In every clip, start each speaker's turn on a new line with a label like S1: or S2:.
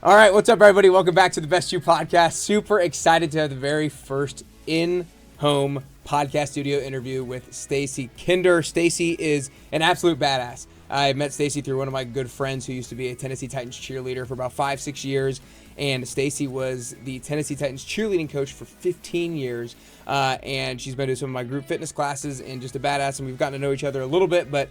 S1: All right, what's up, everybody? Welcome back to the Best You podcast. Super excited to have the very first in-home podcast studio interview with Stacie Kinder. Stacie is an absolute badass. I met Stacie through one of my good friends who used to be a Tennessee Titans cheerleader for about 5-6 years, and Stacie was the Tennessee Titans cheerleading coach for 15 years, and she's been to some of my group fitness classes and just a badass, and we've gotten to know each other a little bit, but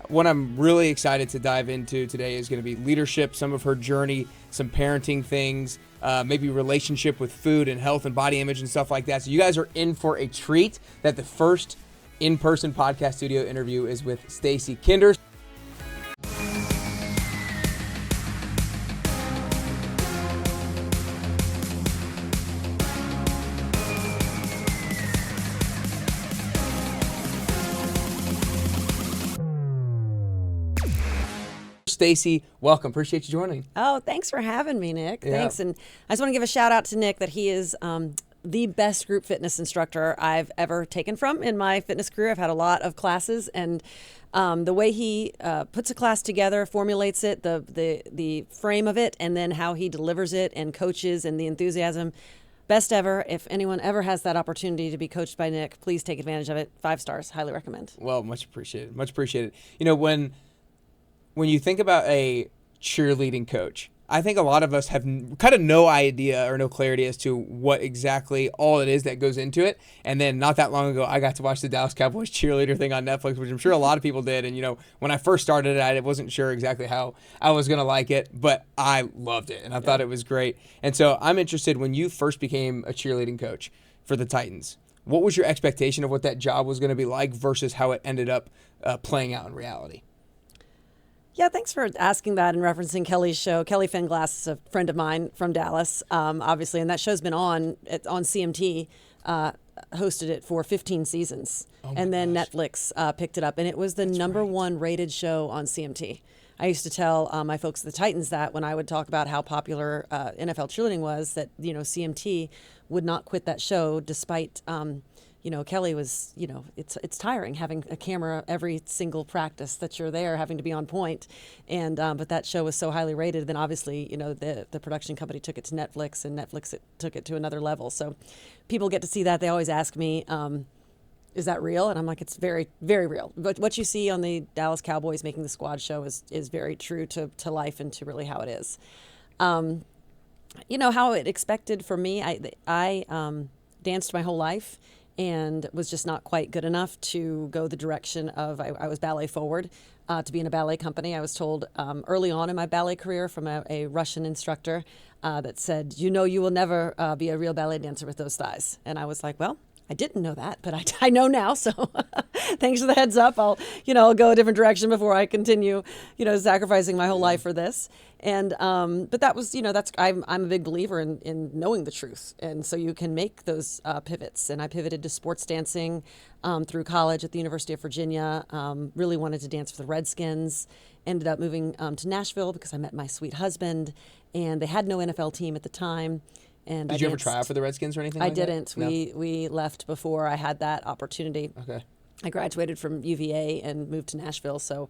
S1: what I'm really excited to dive into today is going to be leadership, some of her journey, some parenting things, maybe relationship with food and health and body image and stuff like that. So you guys are in for a treat that the first in-person podcast studio interview is with Stacie Kinder. Stacie, welcome. Appreciate you joining.
S2: Oh, thanks for having me, Nick.
S1: Yeah.
S2: Thanks. And I just want to give a shout out to Nick that he is the best group fitness instructor I've ever taken from in my fitness career. I've had a lot of classes, and the way he puts a class together, formulates it, the frame of it, and then how he delivers it and coaches and the enthusiasm. Best ever. If anyone ever has that opportunity to be coached by Nick, please take advantage of it. 5 stars. Highly recommend.
S1: Well, much appreciated. Much appreciated. You know, when you think about a cheerleading coach, I think a lot of us have kind of no idea or no clarity as to what exactly all it is that goes into it. And then not that long ago, I got to watch the Dallas Cowboys cheerleader thing on Netflix, which I'm sure a lot of people did. And, you know, when I first started it, I wasn't sure exactly how I was going to like it, but I loved it and I thought it was great. And so I'm interested, when you first became a cheerleading coach for the Titans, what was your expectation of what that job was going to be like versus how it ended up playing out in reality?
S2: Yeah, thanks for asking that and referencing Kelly's show. Kelly Finglass is a friend of mine from Dallas, obviously, and that show's been on CMT, hosted it for 15 seasons. And then Netflix picked it up, and it was the number one rated show on CMT. I used to tell my folks at the Titans that when I would talk about how popular NFL cheerleading was, that, you know, CMT would not quit that show despite Kelly was, it's tiring having a camera every single practice that you're there, having to be on point. And but that show was so highly rated, then obviously, the production company took it to Netflix, and Netflix took it to another level. So people get to see that. They always ask me, is that real? And I'm like, it's very, very real. But what you see on the Dallas Cowboys making the squad show is very true to life and to really how it is. How it expected for me, I danced my whole life and was just not quite good enough to go the direction of, I was ballet forward, to be in a ballet company. I was told early on in my ballet career from a Russian instructor that said, you will never be a real ballet dancer with those thighs. And I was like, well, I didn't know that, but I know now. So thanks for the heads up. I'll go a different direction before I continue, sacrificing my whole life for this. And but that was, I'm a big believer in knowing the truth. And so you can make those pivots. And I pivoted to sports dancing through college at the University of Virginia. Really wanted to dance for the Redskins. Ended up moving to Nashville because I met my sweet husband, and they had no NFL team at the time. And
S1: Did you ever try out for the Redskins or anything like that?
S2: I didn't. No? We left before I had that opportunity.
S1: Okay.
S2: I graduated from UVA and moved to Nashville. So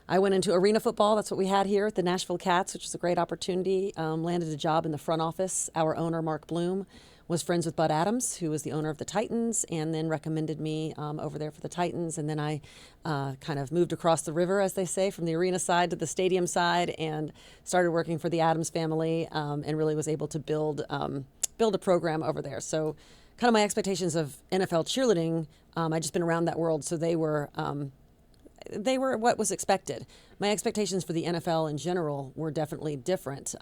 S2: I went into arena football. That's what we had here at the Nashville Cats, which was a great opportunity. Landed a job in the front office. Our owner, Mark Bloom, was friends with Bud Adams, who was the owner of the Titans, and then recommended me over there for the Titans. And then I kind of moved across the river, as they say, from the arena side to the stadium side, and started working for the Adams family, and really was able to build a program over there. So kind of my expectations of NFL cheerleading, I'd just been around that world, so they were what was expected. My expectations for the NFL in general were definitely different.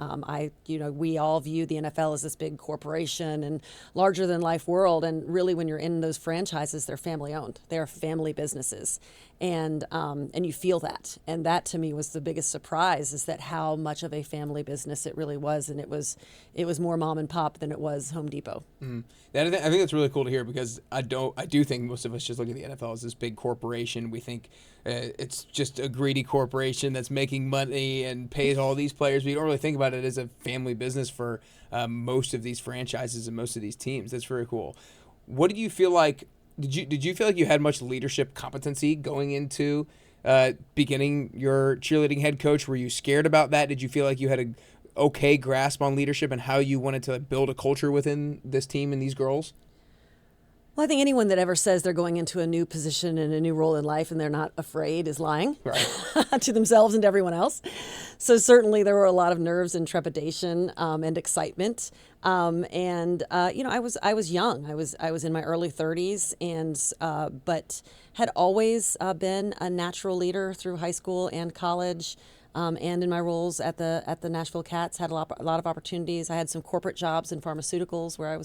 S2: We all view the NFL as this big corporation and larger than life world. And really, when you're in those franchises, they're family owned. They're family businesses. And you feel that. And that to me was the biggest surprise, is that how much of a family business it really was. And it was more mom and pop than it was Home Depot.
S1: Mm-hmm. I think that's really cool to hear, because I do think most of us just look at the NFL as this big corporation. We think it's just a greedy corporation that's making money and pays all these players. We don't really think about it as a family business for most of these franchises and most of these teams. That's very cool. What did you feel like? Did you feel like you had much leadership competency going into beginning your cheerleading head coach? Were you scared about that? Did you feel like you had okay grasp on leadership and how you wanted to build a culture within this team and these girls?
S2: Well, I think anyone that ever says they're going into a new position and a new role in life and they're not afraid is lying to themselves and to everyone else. So certainly there were a lot of nerves and trepidation and excitement. I was young. I was in my early 30s, but had always been a natural leader through high school and college. And in my roles at the Nashville Cats, had a lot of opportunities. I had some corporate jobs in pharmaceuticals where I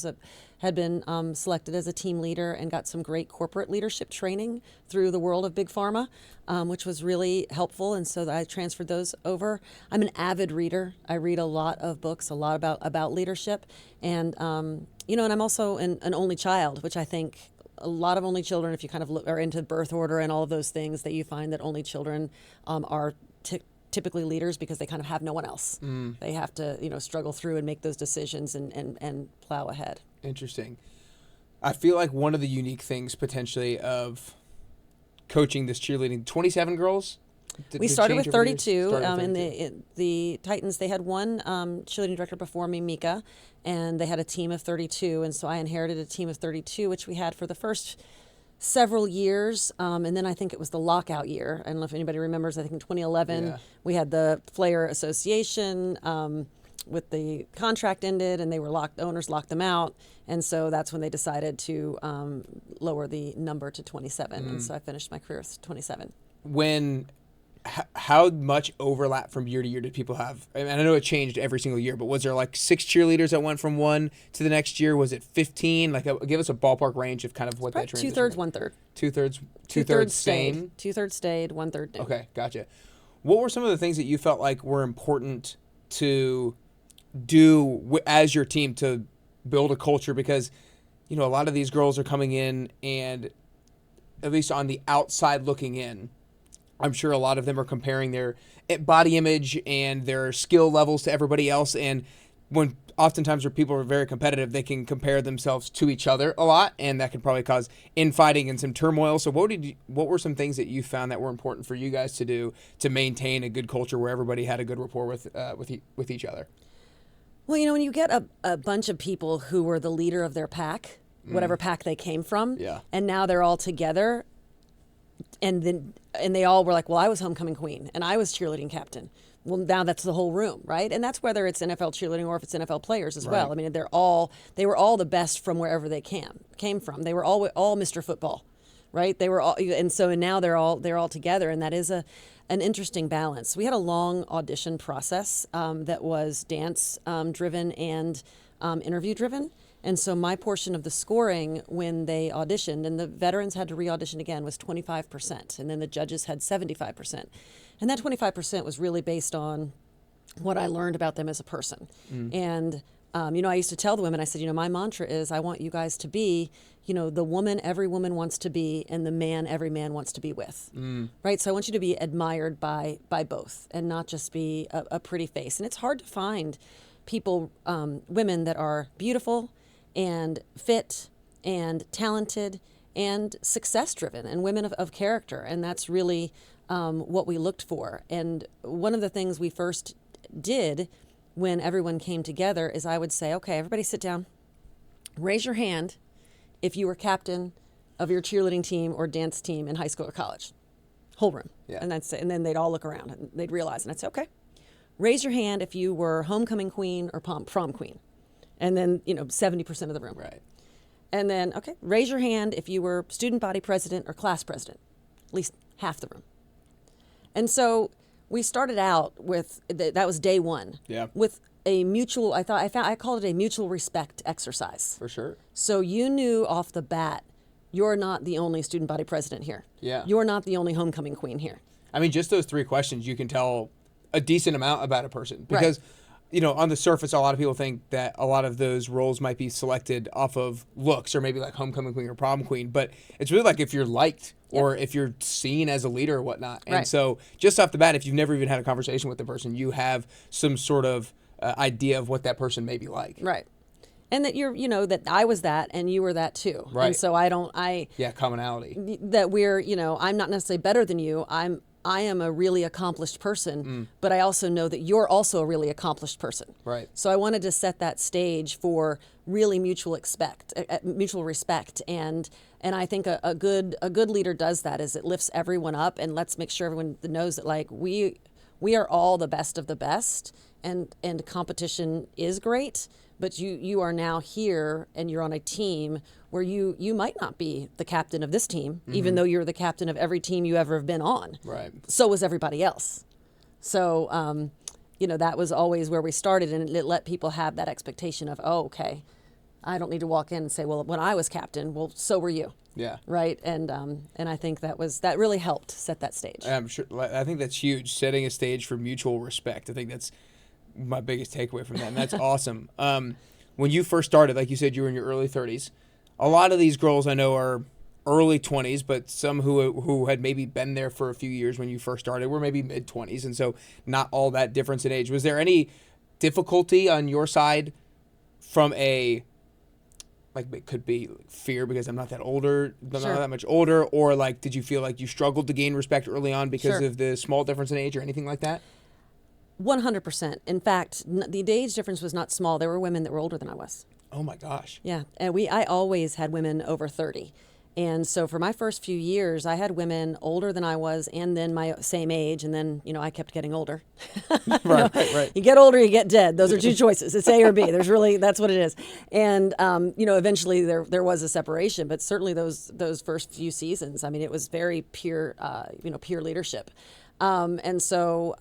S2: had been selected as a team leader and got some great corporate leadership training through the world of big pharma, which was really helpful. And so I transferred those over. I'm an avid reader. I read a lot of books, a lot about leadership, and and I'm also an only child, which I think a lot of only children, if you kind of are into birth order and all of those things, that you find that only children are typically leaders because they kind of have no one else. They have to, struggle through and make those decisions and plow ahead.
S1: Interesting. I feel like one of the unique things potentially of coaching this cheerleading, 27 girls?
S2: We started with 32. In the Titans, they had one cheerleading director before me, Mika, and they had a team of 32. And so I inherited a team of 32, which we had for the first several years, and then I think it was the lockout year. I don't know if anybody remembers. I think in 2011 we had the Player Association with the contract ended, and the owners locked them out, and so that's when they decided to lower the number to 27, and so I finished my career with 27.
S1: How much overlap from year to year did people have? I mean, I know it changed every single year, but was there like 6 cheerleaders that went from one to the next year? Was it 15? Give us a ballpark range of kind of what that transition.
S2: 2/3, 1/3.
S1: 2/3 staying.
S2: 2/3 stayed, 1/3 didn't.
S1: Okay, gotcha. What were some of the things that you felt like were important to do as your team to build a culture? Because a lot of these girls are coming in, and at least on the outside looking in, I'm sure a lot of them are comparing their body image and their skill levels to everybody else. And when oftentimes where people are very competitive, they can compare themselves to each other a lot, and that can probably cause infighting and some turmoil. So what were some things that you found that were important for you guys to do to maintain a good culture where everybody had a good rapport with each other?
S2: Well, when you get a bunch of people who were the leader of their pack, whatever pack they came from, and now they're all together, and they all were like, well, I was homecoming queen and I was cheerleading captain. Well, now that's the whole room, right? And that's whether it's NFL cheerleading or if it's NFL players as well. I mean, they were all the best from wherever they came from. They were all Mr. Football, right? They were all, and now they're all together, and that is an interesting balance. We had a long audition process that was dance driven and interview driven. And so my portion of the scoring when they auditioned, and the veterans had to re-audition again, was 25%. And then the judges had 75%. And that 25% was really based on what I learned about them as a person. And, I used to tell the women, I said, my mantra is I want you guys to be, the woman every woman wants to be and the man every man wants to be with. Right? So I want you to be admired by both and not just be a pretty face. And it's hard to find people, women that are beautiful and fit and talented and success driven and women of character. And that's really what we looked for. And one of the things we first did when everyone came together is I would say, okay, everybody sit down, raise your hand if you were captain of your cheerleading team or dance team in high school or college. Whole room. And then they'd all look around and they'd realize, and I'd say, okay, raise your hand if you were homecoming queen or prom queen. And then, 70% of the room.
S1: Right.
S2: And then, okay, raise your hand if you were student body president or class president, at least half the room. And so we started out with, that was day one.
S1: Yeah.
S2: With a mutual, I called it a mutual respect exercise.
S1: For sure.
S2: So you knew off the bat, you're not the only student body president here.
S1: Yeah.
S2: You're not the only homecoming queen here.
S1: I mean, just those 3 questions, you can tell a decent amount about a person. Because on the surface, a lot of people think that a lot of those roles might be selected off of looks or maybe like homecoming queen or prom queen. But it's really like if you're liked or if you're seen as a leader or whatnot. And so just off the bat, if you've never even had a conversation with the person, you have some sort of idea of what that person may be like.
S2: Right. And that that I was that and you were that too.
S1: Right.
S2: And so
S1: commonality.
S2: That we're, I'm not necessarily better than you. I'm I am a really accomplished person, but I also know that you're also a really accomplished person.
S1: Right.
S2: So I wanted to set that stage for really mutual respect, and I think a good leader does that, is it lifts everyone up and let's make sure everyone knows that like we are all the best of the best, and competition is great, but you are now here and you're on a team where you might not be the captain of this team, even though you're the captain of every team you ever have been on.
S1: Right.
S2: So was everybody else. So, that was always where we started, and it let people have that expectation of, oh, okay, I don't need to walk in and say, well, when I was captain, well, so were you.
S1: Yeah.
S2: Right. And I think that really helped set that stage.
S1: I'm sure. I think that's huge. Setting a stage for mutual respect. I think that's my biggest takeaway from that, and that's awesome. When you first started, like you said, you were in your early 30s. A lot of these girls I know are early 20s, but some who had maybe been there for a few years when you first started were maybe mid 20s, and so not all that difference in age. Was there any difficulty on your side from a, like, it could be fear because I'm not that much older, or like, did you feel like you struggled to gain respect early on because of the small difference in age or anything like that?
S2: 100%. In fact, the age difference was not small. There were women that were older than I was.
S1: Oh my gosh.
S2: Yeah, and I always had women over 30. And so for my first few years, I had women older than I was, and then my same age, and then, I kept getting older.
S1: Right.
S2: You get older, you get dead. Those are two choices. It's A or B. That's what it is. And, eventually there was a separation, but certainly those first few seasons, I mean, it was very pure leadership. And so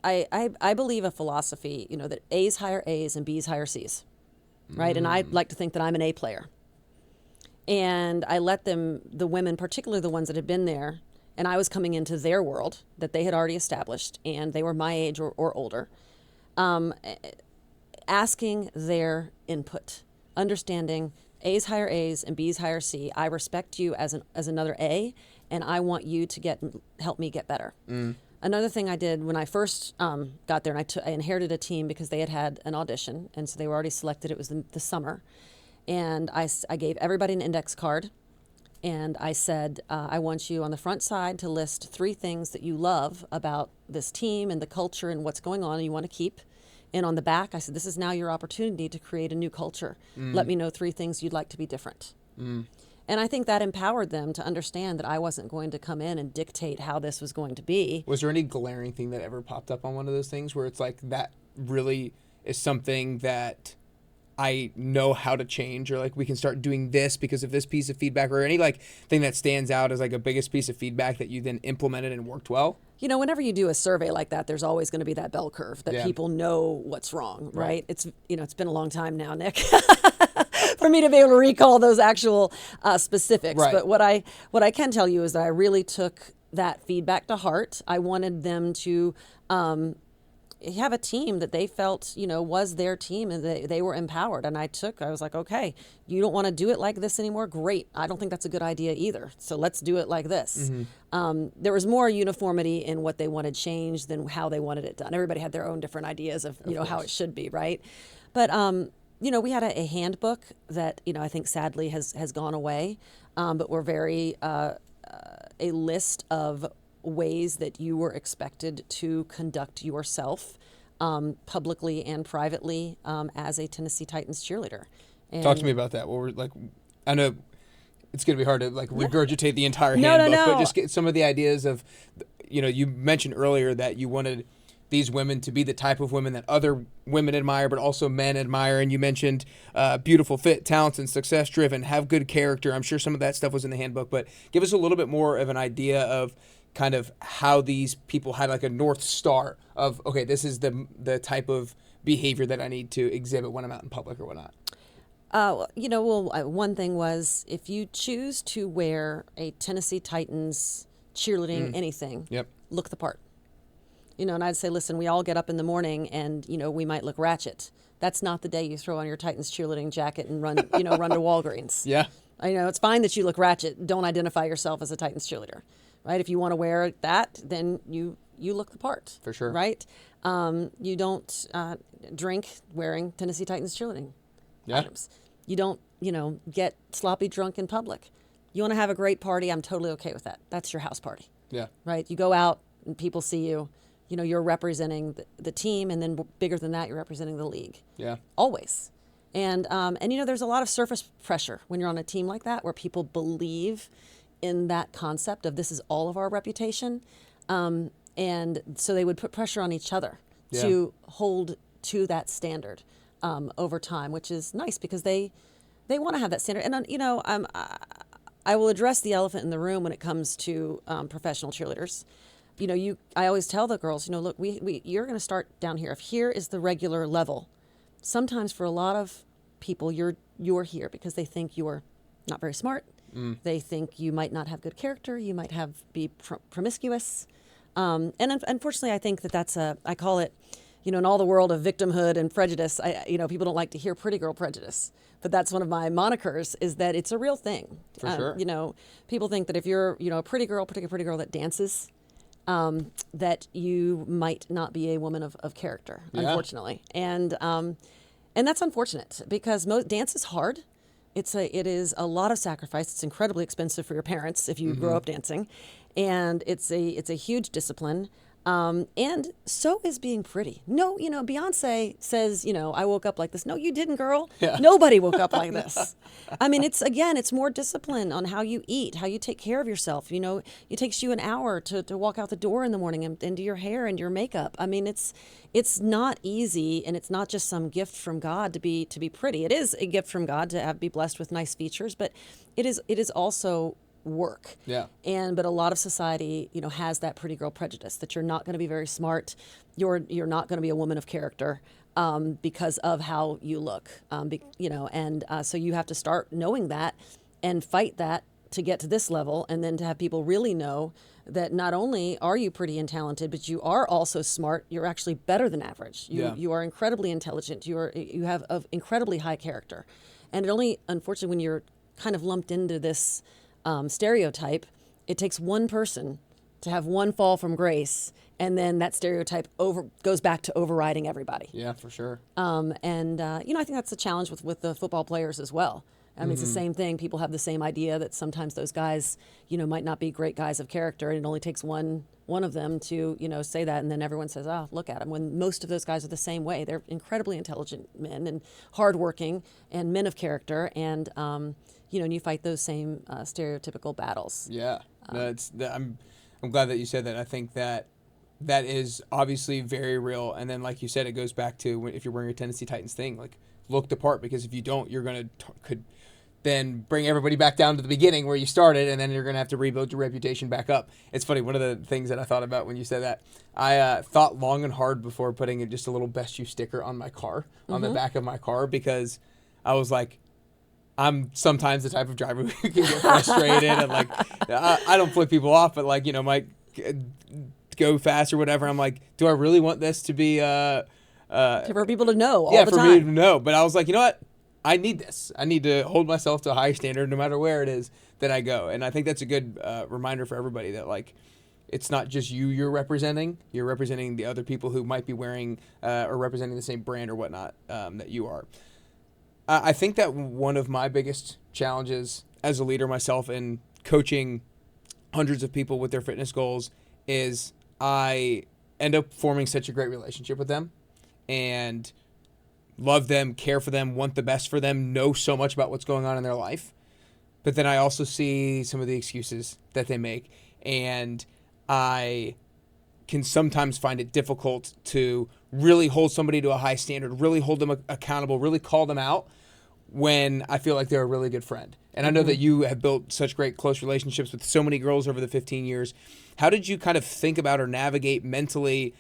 S2: I believe a philosophy, that A's hire A's and B's hire C's, right? And I like to think that I'm an A player. And I let the women, particularly the ones that had been there, and I was coming into their world that they had already established, and they were my age or older, asking their input, understanding A's hire A's and B's hire C. I respect you as another A, and I want you to help me get better. Another thing I did when I first got there, and I inherited a team because they had an audition, and so they were already selected. It was the summer. And I gave everybody an index card, and I said, I want you on the front side to list 3 things that you love about this team and the culture and what's going on and you want to keep. And on the back, I said, this is now your opportunity to create a new culture. Let me know 3 things you'd like to be different. And I think that empowered them to understand that I wasn't going to come in and dictate how this was going to be.
S1: Was there any glaring thing that ever popped up on one of those things where it's like, that really is something that I know how to change, or like we can start doing this because of this piece of feedback, or any like thing that stands out as like a biggest piece of feedback that you then implemented and worked well?
S2: Whenever you do a survey like that, there's always going to be that bell curve that people know what's wrong, right? It's been a long time now, Nick, for me to be able to recall those actual specifics.
S1: Right.
S2: But what I can tell you is that I really took that feedback to heart. I wanted them to have a team that they felt, was their team, and they were empowered. And I was like, okay, you don't want to do it like this anymore? Great. I don't think that's a good idea either. So let's do it like this. There was more uniformity in what they wanted changed than how they wanted it done. Everybody had their own different ideas of how it should be, right? But, we had a handbook that, I think sadly has gone away. But we're very, a list of ways that you were expected to conduct yourself publicly and privately as a Tennessee Titans cheerleader. And
S1: talk to me about that. Well, we're like, I know it's going to be hard to like regurgitate the entire handbook, but just get some of the ideas of, you mentioned earlier that you wanted these women to be the type of women that other women admire, but also men admire. And you mentioned beautiful, fit, talented, and success-driven, have good character. I'm sure some of that stuff was in the handbook, but give us a little bit more of an idea of kind of how these people had like a North Star of, okay, this is the type of behavior that I need to exhibit when I'm out in public or whatnot.
S2: One thing was, if you choose to wear a Tennessee Titans cheerleading anything, look the part. And I'd say, listen, we all get up in the morning and, we might look ratchet. That's not the day you throw on your Titans cheerleading jacket and run, run to Walgreens.
S1: Yeah.
S2: I know it's fine that you look ratchet. Don't identify yourself as a Titans cheerleader. Right? If you want to wear that, then you look the part.
S1: For sure.
S2: Right? You don't drink wearing Tennessee Titans cheerleading items. You don't, get sloppy drunk in public. You want to have a great party, I'm totally okay with that. That's your house party.
S1: Yeah.
S2: Right? You go out, and people see you, you're representing the team, and then bigger than that, you're representing the league.
S1: Yeah.
S2: Always. And there's a lot of surface pressure when you're on a team like that, where people believe in that concept of this is all of our reputation. And so they would put pressure on each other to hold to that standard over time, which is nice because they want to have that standard. And, I will address the elephant in the room when it comes to professional cheerleaders. I always tell the girls, look, you're going to start down here. If here is the regular level, sometimes for a lot of people, you're here because they think you're not very smart. They think you might not have good character. You might be promiscuous. And unfortunately, I think that's I call it, in all the world of victimhood and prejudice, people don't like to hear pretty girl prejudice. But that's one of my monikers, is that it's a real thing.
S1: For sure.
S2: People think that if you're, a pretty girl, particularly a pretty girl that dances, that you might not be a woman of character, unfortunately. And that's unfortunate because dance is hard. It is a lot of sacrifice. It's incredibly expensive for your parents if you grow up dancing, and it's a huge discipline. And so is being pretty. No, Beyonce says, I woke up like this. No, you didn't, girl. Yeah. Nobody woke up like this. I mean, it's more discipline on how you eat, how you take care of yourself. It takes you an hour to walk out the door in the morning and do your hair and your makeup. I mean, it's not easy, and it's not just some gift from God to be pretty. It is a gift from God to be blessed with nice features, but it is also work.
S1: Yeah.
S2: But a lot of society, has that pretty girl prejudice that you're not going to be very smart. You're not going to be a woman of character because of how you look. So you have to start knowing that and fight that to get to this level, and then to have people really know that not only are you pretty and talented, but you are also smart. You're actually better than average. You are incredibly intelligent. You have an incredibly high character. And it only, unfortunately, when you're kind of lumped into this stereotype, it takes one person to have one fall from grace, and then that stereotype goes back to overriding everybody.
S1: Yeah, for sure.
S2: I think that's the challenge with the football players as well. I mean, it's the same thing. People have the same idea that sometimes those guys, might not be great guys of character, and it only takes one of them to, say that, and then everyone says, oh, look at them, when most of those guys are the same way. They're incredibly intelligent men and hardworking and men of character, and and you fight those same stereotypical battles.
S1: Yeah, I'm glad that you said that. I think that is obviously very real. And then, like you said, it goes back to if you're wearing a Tennessee Titans thing, like look the part, because if you don't, you're could then bring everybody back down to the beginning where you started, and then you're gonna have to rebuild your reputation back up. It's funny. One of the things that I thought about when you said that, I thought long and hard before putting just a little Best You sticker on my car, on the back of my car, because I was like, I'm sometimes the type of driver who can get frustrated and I don't flip people off, but might go fast or whatever. I'm like, do I really want this to be
S2: for people to know all the time?
S1: Yeah, for me to know. But I was like, you know what? I need this. I need to hold myself to a high standard no matter where it is that I go. And I think that's a good reminder for everybody that it's not just you're representing. You're representing the other people who might be wearing or representing the same brand or whatnot that you are. I think that one of my biggest challenges as a leader myself in coaching hundreds of people with their fitness goals is I end up forming such a great relationship with them and love them, care for them, want the best for them, know so much about what's going on in their life. But then I also see some of the excuses that they make, and I can sometimes find it difficult to really hold somebody to a high standard, really hold them accountable, really call them out when I feel like they're a really good friend. And I know that you have built such great close relationships with so many girls over the 15 years. How did you kind of think about or navigate mentally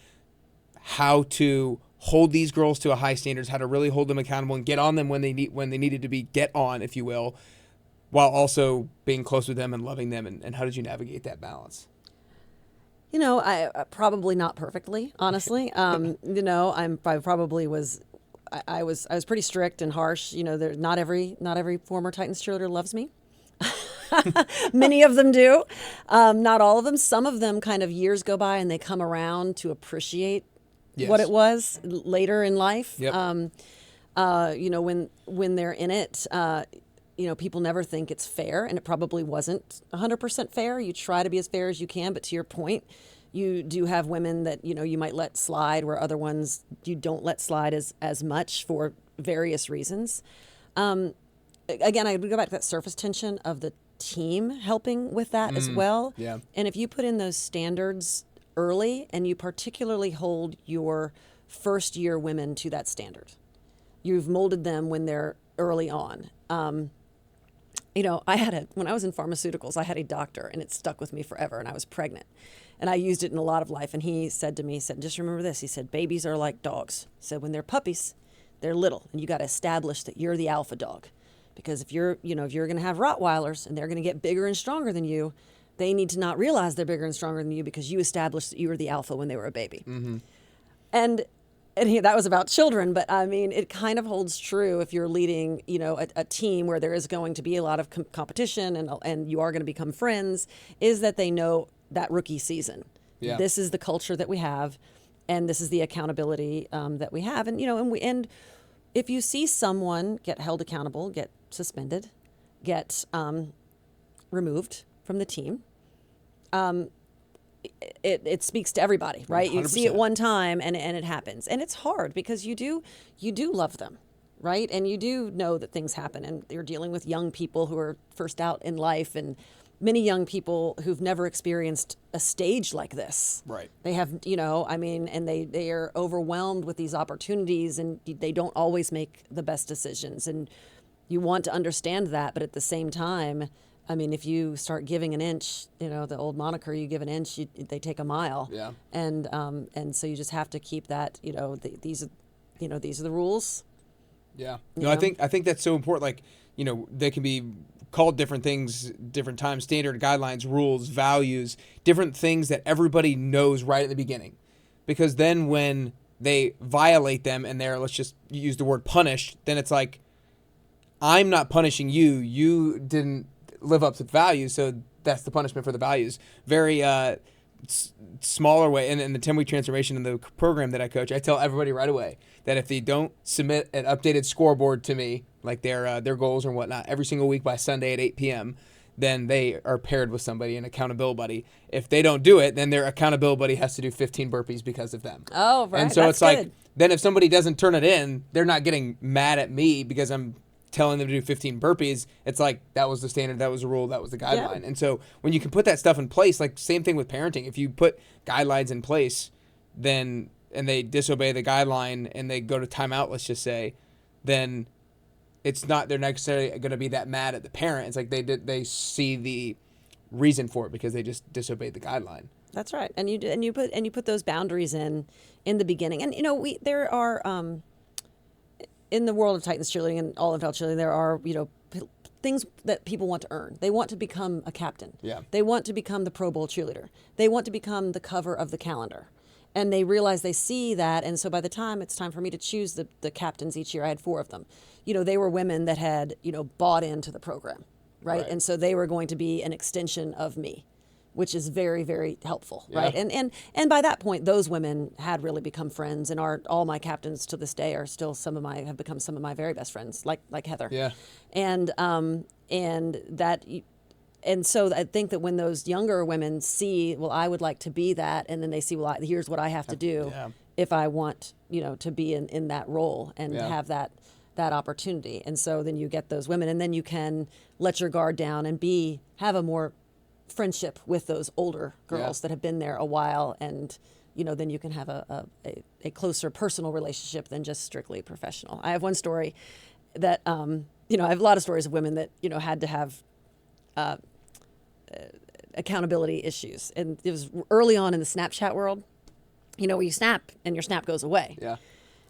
S1: how to hold these girls to a high standards, how to really hold them accountable and get on them when they needed to be get on, if you will, while also being close with them and loving them? And how did you navigate that balance?
S2: I probably not perfectly, honestly. I probably was. I was pretty strict and harsh. Not every former Titans cheerleader loves me. Many of them do. Not all of them. Some of them kind of years go by and they come around to appreciate what it was later in life.
S1: Yep.
S2: When they're in it, people never think it's fair, and it probably wasn't 100% fair. You try to be as fair as you can, but to your point, You do have women that, you might let slide where other ones you don't let slide as much for various reasons. Again, I would go back to that surface tension of the team helping with that as well.
S1: Yeah.
S2: And if you put in those standards early and you particularly hold your first year women to that standard, you've molded them when they're early on. When I was in pharmaceuticals, I had a doctor and it stuck with me forever, and I was pregnant and I used it in a lot of life. And he said to me, just remember this. He said, babies are like dogs. He said, when they're puppies, they're little, and you got to establish that you're the alpha dog. Because if you're going to have Rottweilers and they're going to get bigger and stronger than you, they need to not realize they're bigger and stronger than you because you established that you were the alpha when they were a baby.
S1: Mm-hmm.
S2: And that was about children, but I mean, it kind of holds true if you're leading, a team where there is going to be a lot of competition and you are going to become friends, is that they know that rookie season.
S1: Yeah.
S2: This is the culture that we have, and this is the accountability that we have. And, and if you see someone get held accountable, get suspended, get removed from the team, it speaks to everybody, right?
S1: 100%.
S2: You see it one time and it happens. And it's hard because you do love them, right? And you do know that things happen, and you're dealing with young people who are first out in life, and many young people who've never experienced a stage like this.
S1: Right.
S2: They have, and they are overwhelmed with these opportunities, and they don't always make the best decisions. And you want to understand that, but at the same time, I mean, if you start giving an inch, the old moniker, you give an inch, they take a mile.
S1: Yeah.
S2: And so you just have to keep that, these are the rules.
S1: Yeah. No, I think that's so important. Like, they can be called different things, different times, standard guidelines, rules, values, different things that everybody knows right at the beginning. Because then when they violate them and they're, let's just use the word punish, then it's like, I'm not punishing you. You didn't live up to the values, so that's the punishment for the values. Very smaller way. And in the 10-week transformation in the program that I coach, I tell everybody right away that if they don't submit an updated scoreboard to me, like their goals or whatnot, every single week by Sunday at 8 p.m., then they are paired with somebody, an accountability buddy. If they don't do it, then their accountability buddy has to do 15 burpees because of them.
S2: Oh, right.
S1: And so
S2: That's
S1: it's
S2: good.
S1: like, then if somebody doesn't turn it in, they're not getting mad at me because I'm telling them to do 15 burpees. It's like, that was the standard, that was the rule, that was the guideline.
S2: Yeah.
S1: And so when you can put that stuff in place, like same thing with parenting, if you put guidelines in place, then, and they disobey the guideline and they go to timeout, let's just say, then it's not, they're necessarily going to be that mad at the parent. It's like they see the reason for it because they just disobeyed the guideline.
S2: That's right. And you put those boundaries in the beginning. And there are in the world of Titans cheerleading and all of cheerleading, there are things that people want to earn. They want to become a captain.
S1: Yeah.
S2: They want to become the Pro Bowl cheerleader. They want to become the cover of the calendar. And they realize they see that. And so by the time it's time for me to choose the captains each year, I had 4 of them. They were women that had, bought into the program, right? And so they were going to be an extension of me, which is very, very helpful, right?
S1: Yeah.
S2: And by that point, those women had really become friends, and all my captains to this day are still have become some of my very best friends, like Heather.
S1: Yeah.
S2: And so I think that when those younger women see, well, I would like to be that, and then they see, well, here's what I have to do if I want, to be in that role and have that opportunity. And so then you get those women, and then you can let your guard down and have a more friendship with those older girls that have been there a while, and then you can have a closer personal relationship than just strictly professional. I have one story that I have a lot of stories of women that had to have accountability issues, and it was early on in the Snapchat world, where you snap and your snap goes away.
S1: Yeah.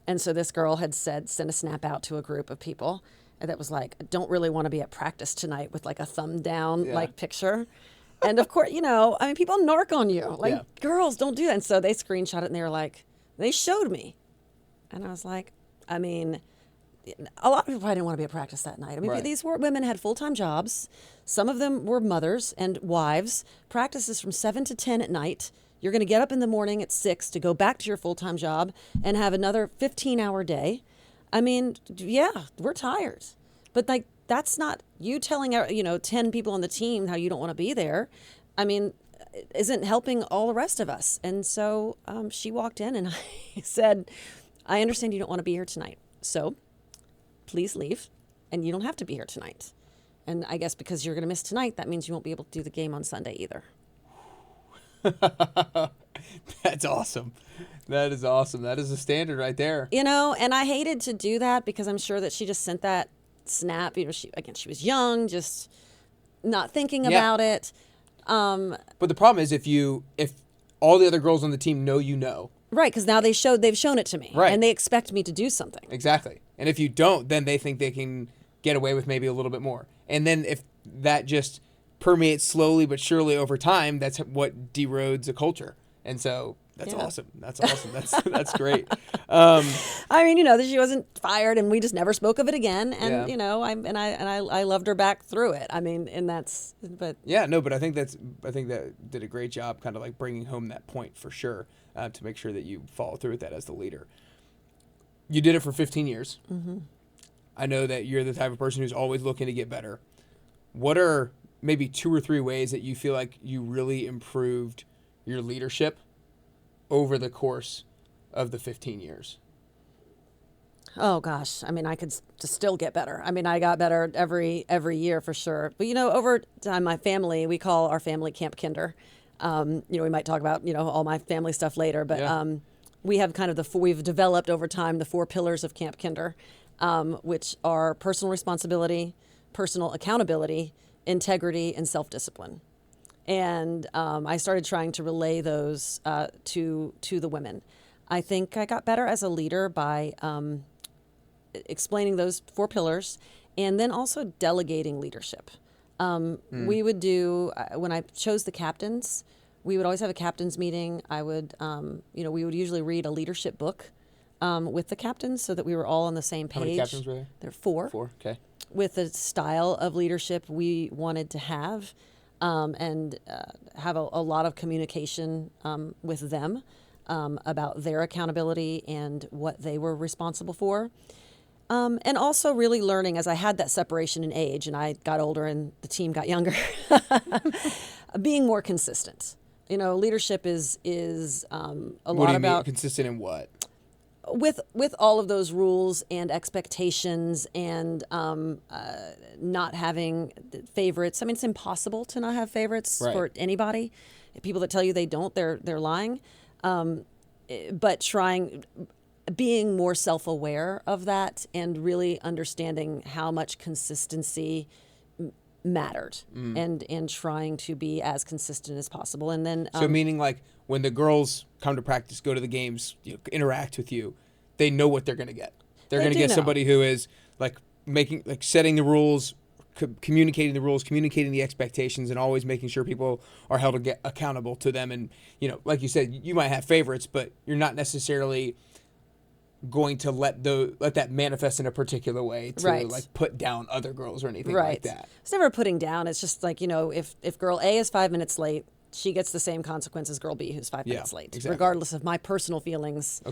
S2: And so this girl had sent a snap out to a group of people that was like, I don't really want to be at practice tonight, with like a thumb down like picture. And of course, people narc on you. Like, girls, don't do that. And so they screenshot it, and they were like, they showed me. And I was like, a lot of people probably didn't want to be at practice that night. These women had full-time jobs. Some of them were mothers and wives. Practice is from 7 to 10 at night. You're going to get up in the morning at 6 to go back to your full-time job and have another 15-hour day. We're tired. But that's not you telling 10 people on the team how you don't want to be there. isn't helping all the rest of us. And so she walked in and I said, I understand you don't want to be here tonight. So please leave. And you don't have to be here tonight. And I guess because you're going to miss tonight, that means you won't be able to do the game on Sunday either.
S1: That's awesome. That is awesome. That is a standard right there.
S2: You know, and I hated to do that because I'm sure that she just sent that snap. You know, she was young, just not thinking about it.
S1: But the problem is if all the other girls on the team know you know.
S2: Right, because now they've shown it to me.
S1: Right.
S2: And they expect me to do something.
S1: Exactly. And if you don't, then they think they can get away with maybe a little bit more. And then if that just permeates slowly but surely over time, that's what derodes a culture. And so that's awesome. That's awesome. That's great.
S2: I mean, you know, that she wasn't fired, and we just never spoke of it again. And you know, I loved her back through it. I mean, and that's but
S1: but I think that did a great job, kind of like bringing home that point for sure, to make sure that you follow through with that as the leader. You did it for 15 years. Mm-hmm. I know that you're the type of person who's always looking to get better. What are maybe 2 or 3 ways that you feel like you really improved your leadership over the course of the 15 years?
S2: Oh gosh, I mean, I could still get better. I mean, I got better every year for sure. But you know, over time, my family, we call our family Camp Kinder. You know, we might talk about, you know, all my family stuff later, but we have kind of we've developed over time the 4 pillars of Camp Kinder, which are personal responsibility, personal accountability, integrity, and self-discipline. And I started trying to relay those to the women. I think I got better as a leader by explaining those 4 pillars, and then also delegating leadership. We would do, when I chose the captains, we would always have a captains meeting. I would, you know, we would usually read a leadership book with the captains so that we were all on the same page.
S1: How many captains were there?
S2: There are 4.
S1: 4, okay.
S2: With the style of leadership we wanted to have, and have a lot of communication with them about their accountability and what they were responsible for. And also really learning, as I had that separation in age and I got older and the team got younger, being more consistent. You know, leadership is a lot about
S1: consistent in what?
S2: With all of those rules and expectations and not having favorites. I mean, it's impossible to not have favorites for anybody. People that tell you they don't, they're lying. But being more self-aware of that and really understanding how much consistency mattered and trying to be as consistent as possible. And then
S1: so meaning like when the girls come to practice, go to the games, you know, interact with you, they know what they're going to get. They're going to get somebody who is like setting the rules, communicating the rules, communicating the expectations, and always making sure people are held accountable to them. And, you know, like you said, you might have favorites, but you're not necessarily going to let that manifest in a particular way to like put down other girls or anything like that.
S2: It's never putting down. It's just like, you know, if girl A is 5 minutes late, she gets the same consequence as girl B who's 5 minutes late, regardless of my personal feelings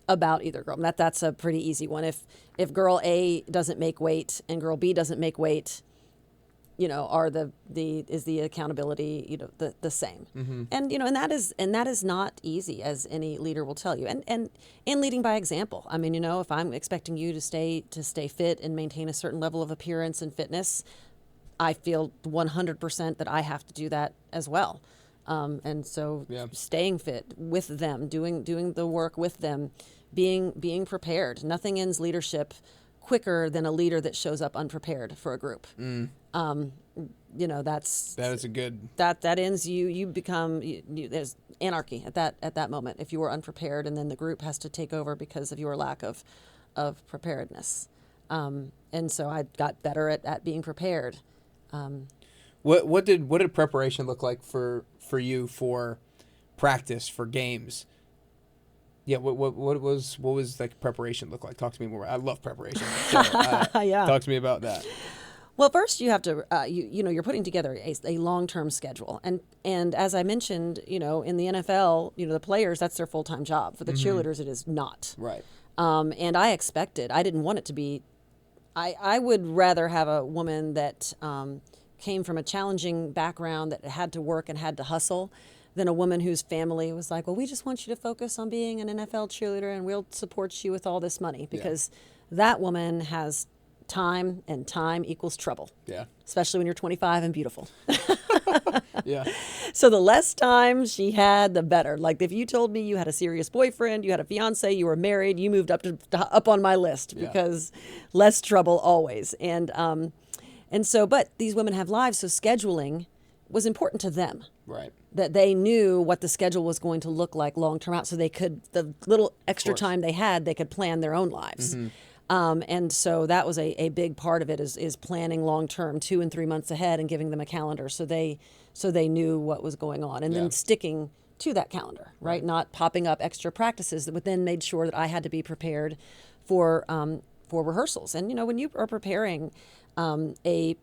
S2: about either girl. And that's a pretty easy one. If girl A doesn't make weight and girl B doesn't make weight, you know, is the accountability, you know, the same. Mm-hmm. And, you know, and that is not easy, as any leader will tell you. And leading by example. I mean, you know, if I'm expecting you to stay fit and maintain a certain level of appearance and fitness, I feel 100% that I have to do that as well. And so staying fit with them, doing the work with them, being prepared. Nothing ends leadership quicker than a leader that shows up unprepared for a group. You know, that is a good that ends you become there's anarchy at that moment if you are unprepared, and then the group has to take over because of your lack of preparedness. And so I got better at being prepared.
S1: What did preparation look like for you for practice, for games? Yeah, what was like preparation look like? Talk to me more. I love preparation. So, talk to me about that.
S2: Well, first you have to you know, you're putting together a long-term schedule, and as I mentioned, you know, in the NFL, you know, the players, that's their full-time job. For the cheerleaders, it is not.
S1: Right.
S2: And I didn't want it to be. I would rather have a woman that came from a challenging background that had to work and had to hustle than a woman whose family was like, well, we just want you to focus on being an NFL cheerleader and we'll support you with all this money, because that woman has time, and time equals trouble.
S1: Yeah.
S2: Especially when you're 25 and beautiful.
S1: Yeah.
S2: So the less time she had, the better. Like if you told me you had a serious boyfriend, you had a fiance, you were married, you moved up on my list, because less trouble always. And so, but these women have lives, so scheduling was important to them.
S1: Right.
S2: That they knew what the schedule was going to look like long term out, so they could, the little extra time they had, they could plan their own lives. And so that was a big part of it, is planning long term, 2 and 3 months ahead, and giving them a calendar so they knew what was then sticking to that calendar, right? Not popping up extra practices that then made sure that I had to be prepared for rehearsals. And when you are preparing a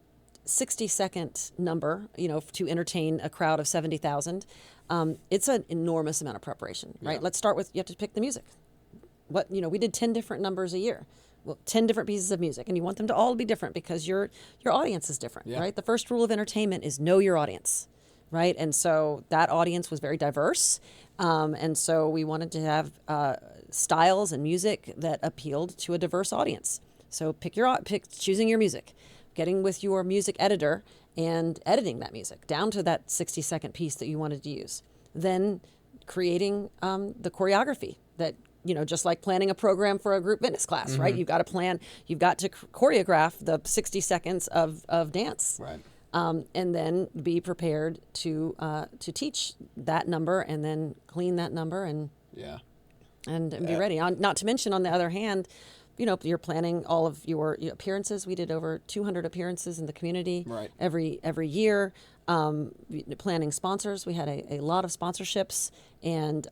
S2: 60-second number, to entertain a crowd of 70,000, it's an enormous amount of preparation, right?
S1: Yeah.
S2: Let's start with, you have to pick the music. We did 10 different numbers a year. Well, 10 different pieces of music, and you want them to all be different because your audience is different, right? The first rule of entertainment is know your audience, right? And so that audience was very diverse. And so we wanted to have styles and music that appealed to a diverse audience. So choosing your music, getting with your music editor and editing that music down to that 60-second piece that you wanted to use. Then creating the choreography that, just like planning a program for a group fitness class, right? You've got to choreograph the 60 seconds of dance.
S1: Right.
S2: And then be prepared to teach that number, and then clean that number and be ready. Not to mention, on the other hand, you're planning all of your appearances. We did over 200 appearances in the community every year. Planning sponsors. We had a lot of sponsorships, and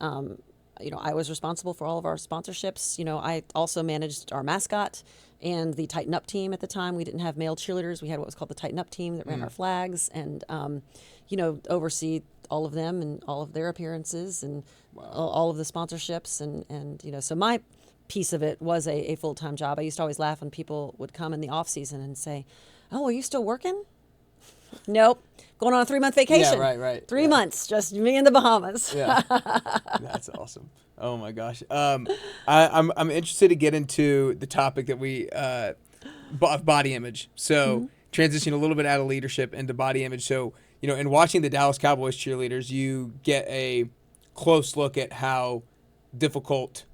S2: I was responsible for all of our sponsorships. I also managed our mascot and the Tighten Up team at the time. We didn't have male cheerleaders. We had what was called the Tighten Up team that ran our flags, and oversee all of them and all of their appearances, and all of the sponsorships, and so my piece of it was a full-time job. I used to always laugh when people would come in the off season and say, "Oh, are you still working?" Nope. Going on a 3-month vacation.
S1: Yeah, right.
S2: 3 months, just me in the Bahamas.
S1: Yeah. That's awesome. Oh my gosh. I'm interested to get into the topic that we body image. So transition a little bit out of leadership into body image. So, in watching the Dallas Cowboys cheerleaders, you get a close look at how difficult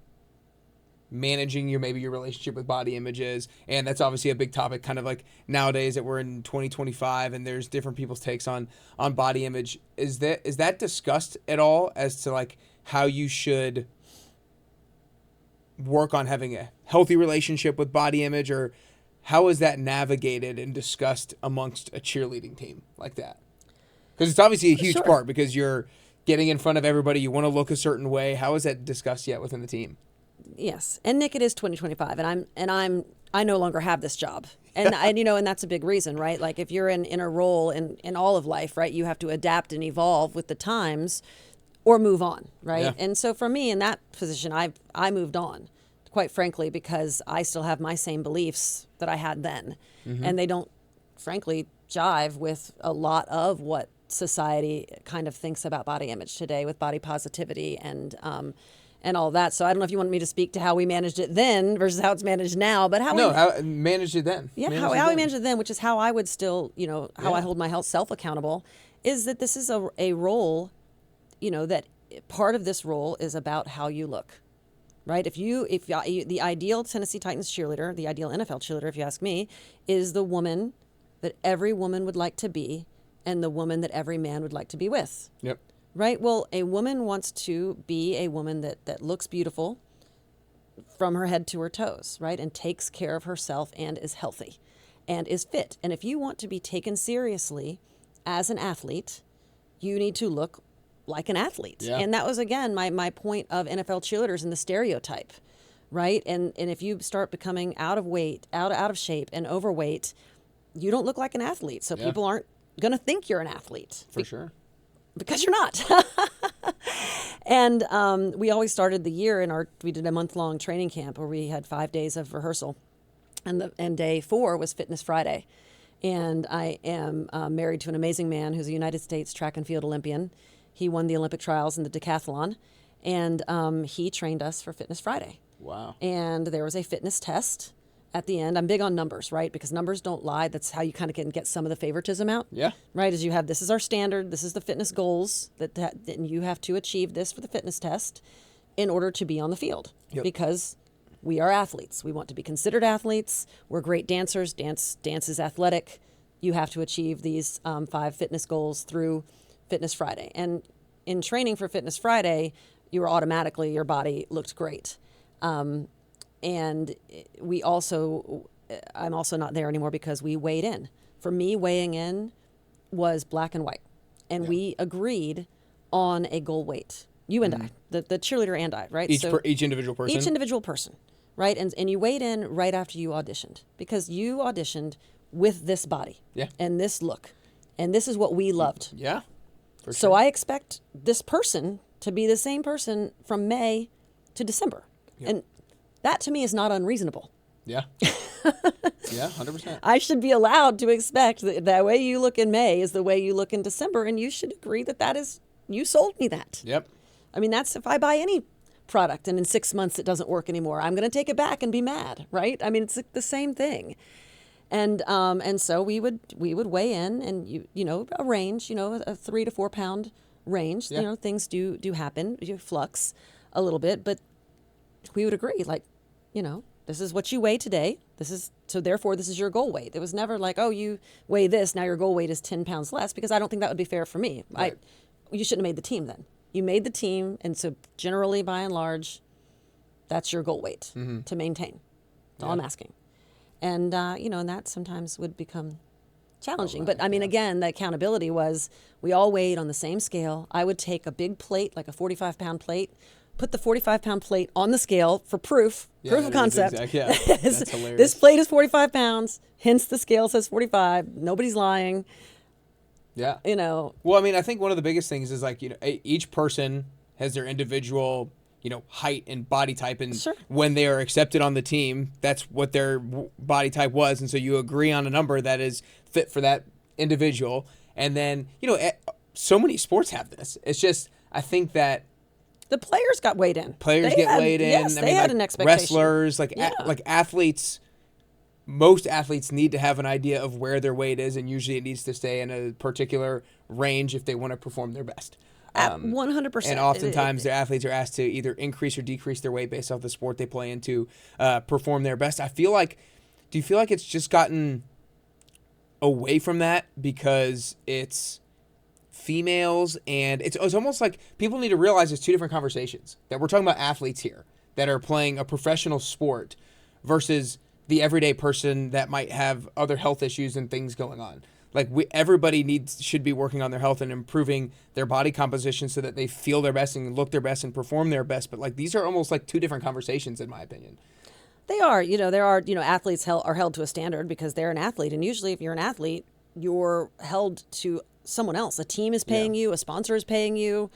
S1: managing your relationship with body image is, and that's obviously a big topic kind of like nowadays that we're in 2025 and there's different people's takes on body image. Is that discussed at all as to like how you should work on having a healthy relationship with body image, or how is that navigated and discussed amongst a cheerleading team like that? Because it's obviously a huge part, because you're getting in front of everybody, you want to look a certain way. How is that discussed yet within the team?
S2: Yes, and Nick, it is 2025, and I no longer have this job, and and that's a big reason, right? Like if you're in a role in all of life, right, you have to adapt and evolve with the times, or move on, right?
S1: Yeah.
S2: And so for me in that position, I moved on, quite frankly, because I still have my same beliefs that I had then, and they don't, frankly, jive with a lot of what society kind of thinks about body image today, with body positivity and all that. So I don't know if you want me to speak to how we managed it then versus how it's managed now, but how
S1: we managed it then.
S2: Yeah, how we managed it then, which is how I would still, how I hold myself accountable, is that this is a role, that part of this role is about how you look, right? If the ideal Tennessee Titans cheerleader, the ideal NFL cheerleader, if you ask me, is the woman that every woman would like to be, and the woman that every man would like to be with.
S1: Yep.
S2: Right? Well, a woman wants to be a woman that looks beautiful from her head to her toes, right? And takes care of herself and is healthy and is fit. And if you want to be taken seriously as an athlete, you need to look like an athlete.
S1: Yeah.
S2: And that was, again, my point of NFL cheerleaders and the stereotype, right? And if you start becoming out of weight, out of shape and overweight, you don't look like an athlete. So people aren't going to think you're an athlete.
S1: For sure.
S2: Because you're not. And we always started the year we did a month-long training camp where we had 5 days of rehearsal. And day 4 was Fitness Friday. And I am married to an amazing man who's a United States track and field Olympian. He won the Olympic trials in the decathlon, and he trained us for Fitness Friday.
S1: Wow.
S2: And there was a fitness test at the end. I'm big on numbers, right? Because numbers don't lie. That's how you kind of can get some of the favoritism out.
S1: Yeah.
S2: Right? As you have, this is our standard. This is the fitness goals that and you have to achieve this for the fitness test in order to be on the field.
S1: Yep.
S2: Because we are athletes. We want to be considered athletes. We're great dancers. Dance is athletic. You have to achieve these 5 fitness goals through Fitness Friday. And in training for Fitness Friday, your body looked great. And I'm also not there anymore because we weighed in. For me, weighing in was black and white. And we agreed on a goal weight. You and I, the cheerleader and I, right?
S1: Each individual person?
S2: Each individual person, right? And you weighed in right after you auditioned because you auditioned with this body and this look. And this is what we loved.
S1: Yeah. For
S2: So
S1: sure.
S2: I expect this person to be the same person from May to December.
S1: Yep.
S2: And that to me is not unreasonable.
S1: Yeah. Yeah, 100%.
S2: I should be allowed to expect that the way you look in May is the way you look in December. And you should agree that is, you sold me that.
S1: Yep.
S2: I mean, that's if I buy any product and in 6 months it doesn't work anymore, I'm going to take it back and be mad, right? I mean, it's the same thing. And so we would weigh in and you know, a range, you know, a 3 to 4 pound range.
S1: Yeah.
S2: You know, things do happen, you flux a little bit, but we would agree, like, you know, this is what you weigh today. Therefore this is your goal weight. It was never like, oh, you weigh this, now your goal weight is 10 pounds less, because I don't think that would be fair for me.
S1: Right.
S2: You shouldn't have made the team then. You made the team, and so generally, by and large, that's your goal weight to maintain. That's all I'm asking. And, you know, and that sometimes would become challenging. But, I mean, again, the accountability was we all weighed on the same scale. I would take a big plate, like a 45-pound plate, put the 45-pound plate on the scale for proof of concept.
S1: That's hilarious.
S2: This plate is 45 pounds, hence the scale says 45. Nobody's lying.
S1: Yeah.
S2: You know.
S1: Well, I mean, I think one of the biggest things is, like, you know, each person has their individual, you know, height and body type. And when they are accepted on the team, that's what their body type was. And so you agree on a number that is fit for that individual. And then, you know, so many sports have this. It's just, I think that
S2: the players got weighed in.
S1: Players get weighed in.
S2: Yes,
S1: I
S2: they
S1: mean,
S2: had
S1: like
S2: an expectation.
S1: Wrestlers, like like athletes. Most athletes need to have an idea of where their weight is, and usually it needs to stay in a particular range if they want to perform their best.
S2: 100%.
S1: And oftentimes, the athletes are asked to either increase or decrease their weight based off the sport they play in to perform their best. Do you feel like it's just gotten away from that because it's females, and it's almost like people need to realize there's two different conversations, that we're talking about athletes here that are playing a professional sport versus the everyday person that might have other health issues and things going on. Like, everybody should be working on their health and improving their body composition so that they feel their best and look their best and perform their best. But, like, these are almost like two different conversations, in my opinion.
S2: They are. You know, there are, you know, athletes are held to a standard because they're an athlete. And usually if you're an athlete, you're held to someone else. A team is paying you. A sponsor is paying you.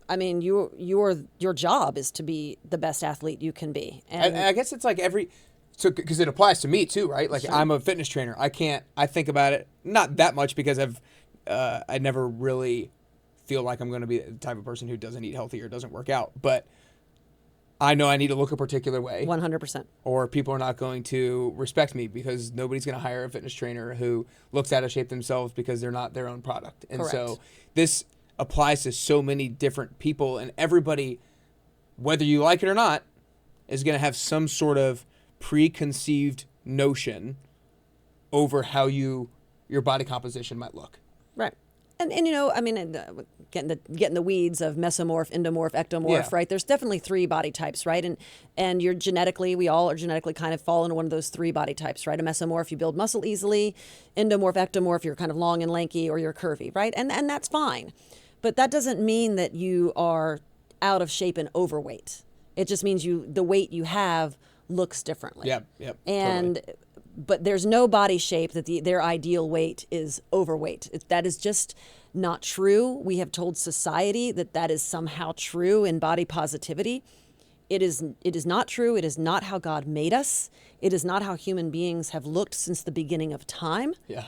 S2: I mean, your job is to be the best athlete you can be. And
S1: I guess it's like because it applies to me too, right? Like, I'm a fitness trainer. I think about it not that much because I never really feel like I'm going to be the type of person who doesn't eat healthy or doesn't work out. But I know I need to look a particular way.
S2: 100%.
S1: Or people are not going to respect me because nobody's going to hire a fitness trainer who looks out of shape themselves because they're not their own product. And so this applies to so many different people, and everybody, whether you like it or not, is going to have some sort of preconceived notion over how your body composition might look.
S2: Right. And you know, I mean, getting the weeds of mesomorph, endomorph, ectomorph, right? There's definitely 3 body types, right? And we all are genetically kind of fall into one of those 3 body types, right? A mesomorph, you build muscle easily. Endomorph, ectomorph, you're kind of long and lanky, or you're curvy, right? And that's fine. But that doesn't mean that you are out of shape and overweight. It just means the weight you have looks differently.
S1: Yep.
S2: And
S1: totally.
S2: But there's no body shape that their ideal weight is overweight. That is just not true. We have told society that is somehow true in body positivity. It is not true. It is not how God made us. It is not how human beings have looked since the beginning of time.
S1: Yeah.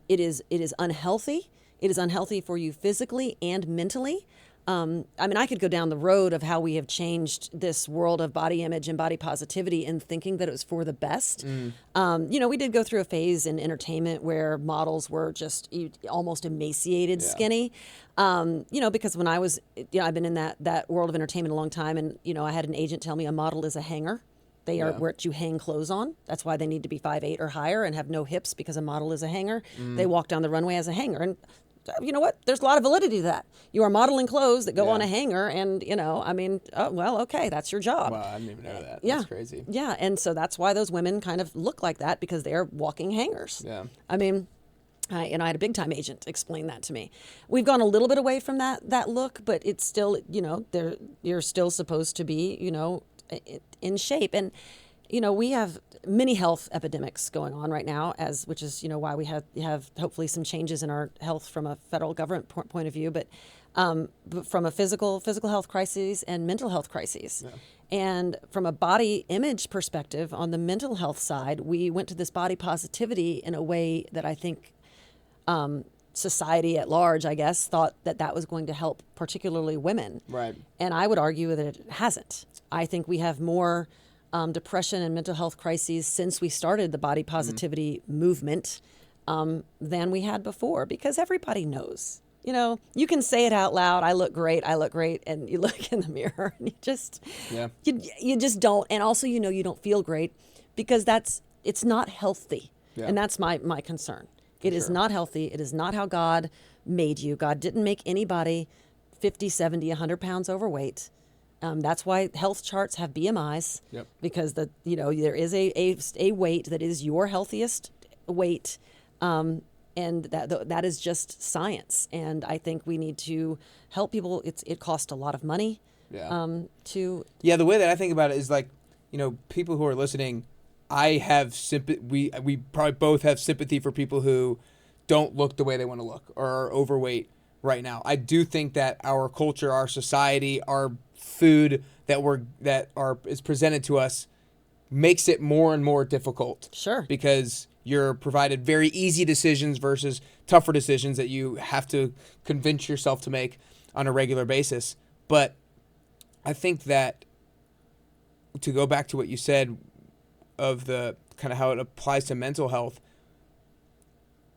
S2: It is unhealthy. It is unhealthy for you physically and mentally. I mean, I could go down the road of how we have changed this world of body image and body positivity and thinking that it was for the best. We did go through a phase in entertainment where models were just almost emaciated, skinny. Because when I was, I've been in that world of entertainment a long time, and, I had an agent tell me a model is a hanger. They are what you hang clothes on. That's why they need to be 5'8" or higher and have no hips, because a model is a hanger. They walk down the runway as a hanger. And you know what? There's a lot of validity to that. You are modeling clothes that go on a hanger, and, okay, that's your job.
S1: Wow, I didn't even know that.
S2: Yeah.
S1: That's crazy.
S2: Yeah, and so that's why those women kind of look like that, because they're walking hangers.
S1: Yeah.
S2: I mean, I had a big time agent explain that to me. We've gone a little bit away from that look, but it's still, you're still supposed to be, in shape. And, we have many health epidemics going on right now, which is, why we have hopefully some changes in our health from a federal government point of view, but from a physical health crises and mental health crises. Yeah. And from a body image perspective, on the mental health side, we went to this body positivity in a way that I think society at large, I guess, thought that was going to help particularly women.
S1: Right.
S2: And I would argue that it hasn't. I think we have more depression and mental health crises since we started the body positivity movement than we had before, because everybody knows. You can say it out loud. I look great. And you look in the mirror and you just don't. And also, you don't feel great, because it's not healthy. Yeah. And that's my concern. It is not healthy. It is not how God made you. God didn't make anybody 50, 70, 100 pounds overweight. That's why health charts have BMIs, because there is a weight that is your healthiest weight, and that is just science. And I think we need to help people. It costs a lot of money. The
S1: way that I think about it is like, people who are listening, I have we probably both have sympathy for people who don't look the way they want to look or are overweight right now. I do think that our culture, our society, our food is presented to us makes it more and more difficult.
S2: Sure.
S1: Because you're provided very easy decisions versus tougher decisions that you have to convince yourself to make on a regular basis. But I think that, to go back to what you said of the kind of how it applies to mental health,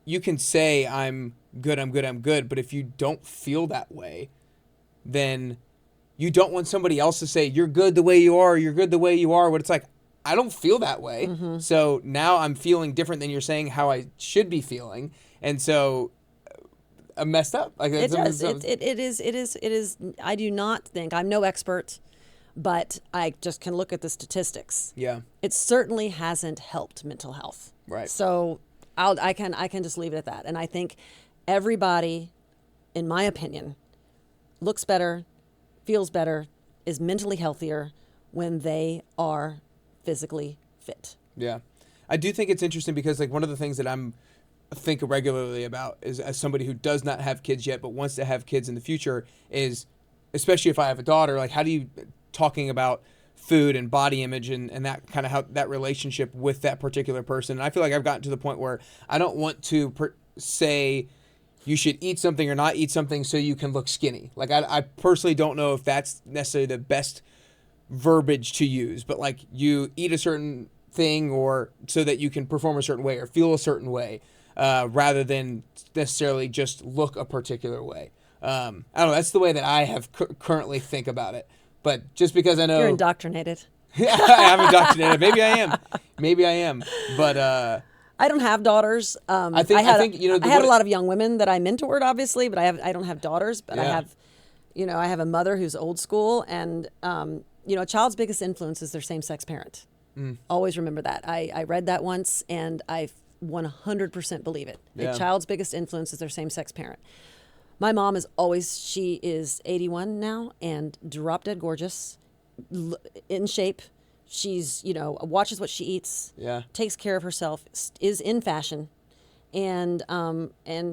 S1: you can say I'm good, but if you don't feel that way, then you don't want somebody else to say you're good the way you are, but it's like, I don't feel that way. Mm-hmm. So now I'm feeling different than you're saying how I should be feeling. And so I'm messed up. Like,
S2: it does. It is. I do not think, I'm no expert, but I just can look at the statistics.
S1: Yeah.
S2: It certainly hasn't helped mental health.
S1: Right.
S2: So I can just leave it at that. And I think everybody, in my opinion, looks better, feels better, is mentally healthier when they are physically fit.
S1: Yeah. I do think it's interesting, because like one of the things that I'm think regularly about is, as somebody who does not have kids yet but wants to have kids in the future, is, especially if I have a daughter, like, how do you talking about food and body image and that kind of how that relationship with that particular person. And I feel like I've gotten to the point where I don't want to say you should eat something or not eat something so you can look skinny. Like, I personally don't know if that's necessarily the best verbiage to use, but like, you eat a certain thing or so that you can perform a certain way or feel a certain way, rather than necessarily just look a particular way. I don't know. That's the way that I have currently think about it. But just because I know
S2: you're indoctrinated.
S1: I'm indoctrinated. Maybe I am. But
S2: I don't have daughters. I had a lot of young women that I mentored, obviously, but I don't have daughters. But I have a mother who's old school, and a child's biggest influence is their same-sex parent. Always remember that. I read that once, and I 100% believe it.
S1: Yeah.
S2: A child's biggest influence is their same-sex parent. My mom she is 81 now and drop dead gorgeous, in shape. She's, watches what she eats, takes care of herself, is in fashion. and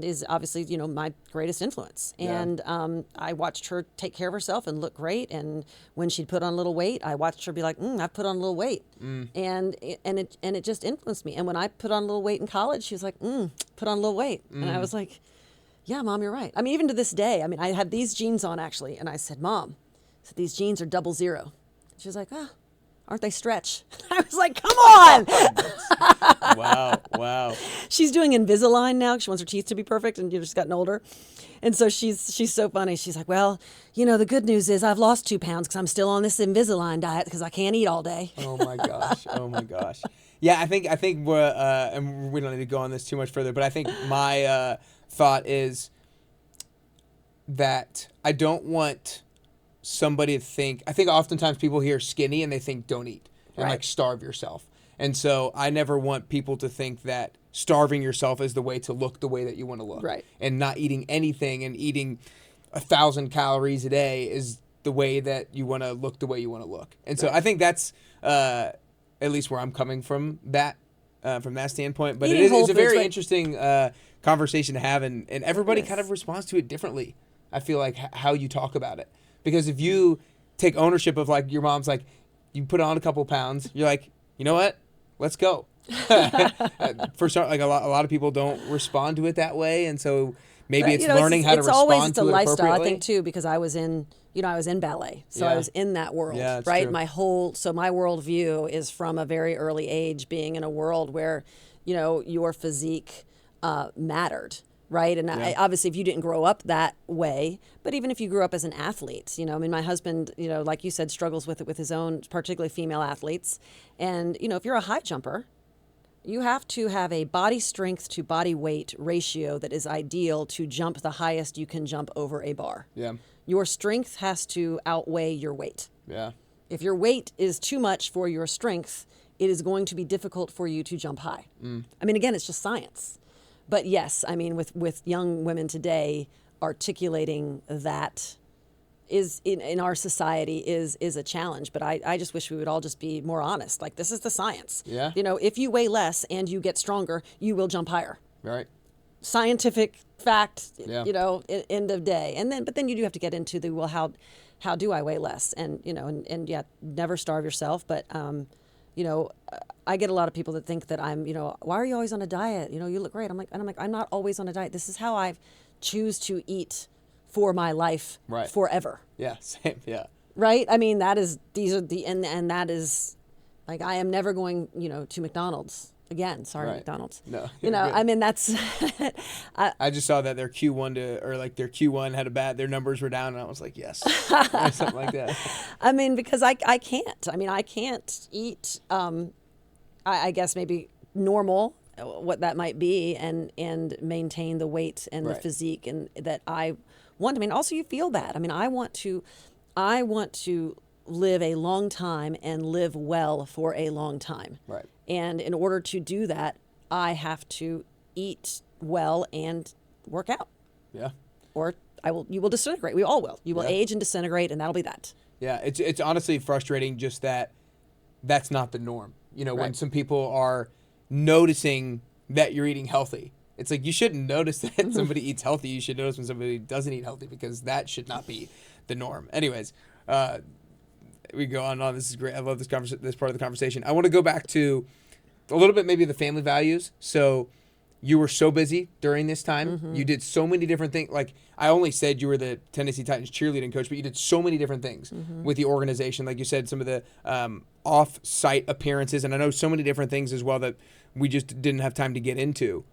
S2: is obviously, you know, my greatest influence.
S1: Yeah.
S2: And I watched her take care of herself and look great. And when she'd put on a little weight, I watched her be like, I've put on a little weight. And it just influenced me. And when I put on a little weight in college, she was like, put on a little weight. And I was like, yeah, Mom, you're right. I mean, even to this day, I mean, I had these jeans on actually, and I said, Mom, these jeans are 00. She was like, aren't they stretch? I was like, come on.
S1: Wow.
S2: She's doing Invisalign now. She wants her teeth to be perfect, and she's gotten older. And so she's so funny. She's like, well, you know, the good news is I've lost 2 pounds because I'm still on this Invisalign diet because I can't eat all day.
S1: Oh my gosh. Yeah, I think we're, and we don't need to go on this too much further, but I think my thought is that I don't want somebody to think, I think oftentimes people hear skinny and they think don't eat and like starve yourself. And so I never want people to think that starving yourself is the way to look the way that you want to look.
S2: Right.
S1: And not eating anything and eating 1,000 calories a day is the way that you want to look the way you want to look. And so I think that's at least where I'm coming from that standpoint. But it's a very interesting conversation to have, and everybody kind of responds to it differently. I feel like how you talk about it. Because if you take ownership of, like, your mom's like, you put on a couple pounds, you're like, you know what? Let's go. For some, like a lot of people don't respond to it that way, and so maybe it's learning how to respond to it appropriately.
S2: It's a lifestyle, I think, too, because I was in ballet, so I was in that world, right?
S1: True.
S2: My worldview is from a very early age being in a world where, you know, your physique mattered. Right. And obviously, if you didn't grow up that way, but even if you grew up as an athlete, you know, I mean, my husband, you know, like you said, struggles with it with his own, particularly female athletes. And, you know, if you're a high jumper, you have to have a body strength to body weight ratio that is ideal to jump the highest you can jump over a bar.
S1: Yeah.
S2: Your strength has to outweigh your weight.
S1: Yeah.
S2: If your weight is too much for your strength, it is going to be difficult for you to jump high. I mean, again, it's just science. But yes, I mean, with young women today, articulating that is in our society is a challenge. But I just wish we would all just be more honest. Like, this is the science.
S1: Yeah.
S2: You know, if you weigh less and you get stronger, you will jump higher.
S1: Right.
S2: Scientific fact.
S1: Yeah.
S2: You know, end of day. But then you do have to get into the, well, how do I weigh less? And you know, and yeah, never starve yourself. But you know, I get a lot of people that think that I'm, you know, why are you always on a diet? You know, you look great. I'm like, I'm not always on a diet. This is how I choose to eat for my life forever.
S1: Yeah, same. Yeah.
S2: Right? I mean, that is that is like, I am never going, you know, to McDonald's again. Sorry, McDonald's.
S1: No.
S2: You know,
S1: good.
S2: I mean, that's
S1: I just saw that their Q1 had their numbers were down, and I was like, yes. Or something like that.
S2: I mean, because I can't. I mean, I can't eat I guess maybe normal, what that might be, and maintain the weight and the physique and that I want. I mean, also you feel bad. I mean, I want to live a long time and live well for a long time.
S1: Right.
S2: And in order to do that, I have to eat well and work out.
S1: Yeah.
S2: Or you will disintegrate. We all will. You will age and disintegrate, and that'll be that.
S1: Yeah, it's honestly frustrating just that's not the norm. You know, when some people are noticing that you're eating healthy, it's like, you shouldn't notice that somebody eats healthy. You should notice when somebody doesn't eat healthy, because that should not be the norm. Anyways, we go on and on. This is great. I love this part of the conversation. I want to go back to a little bit maybe the family values. So you were so busy during this time. Mm-hmm. You did so many different things. Like, I only said you were the Tennessee Titans cheerleading coach, but you did so many different things with the organization. Like you said, some of the off-site appearances, and I know so many different things as well that we just didn't have time to get into,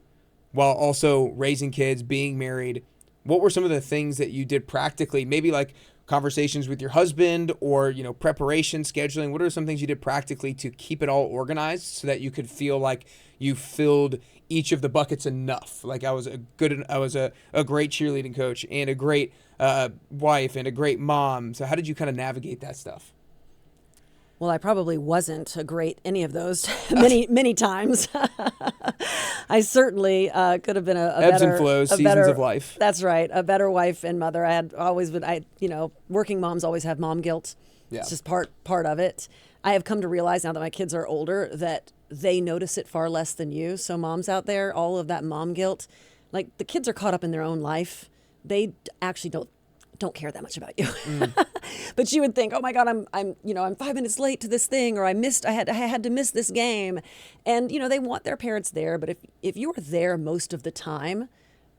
S1: while also raising kids, being married. What were some of the things that you did practically, maybe like conversations with your husband, or, you know, preparation, scheduling? What are some things you did practically to keep it all organized so that you could feel like you filled each of the buckets enough? Like, I was a great cheerleading coach and a great wife and a great mom. So how did you kind of navigate that stuff?
S2: Well, I probably wasn't a great any of those many times. I certainly could have been a
S1: ebbs
S2: better,
S1: and flows, seasons of life.
S2: That's right, a better wife and mother. Working moms always have mom guilt.
S1: Yeah.
S2: It's just part of it. I have come to realize now that my kids are older that they notice it far less than you. So moms out there, all of that mom guilt, like the kids are caught up in their own life. They actually don't care that much about you. But you would think, oh my God, I'm 5 minutes late to this thing, or I had to miss this game. And, they want their parents there. But if you are there most of the time,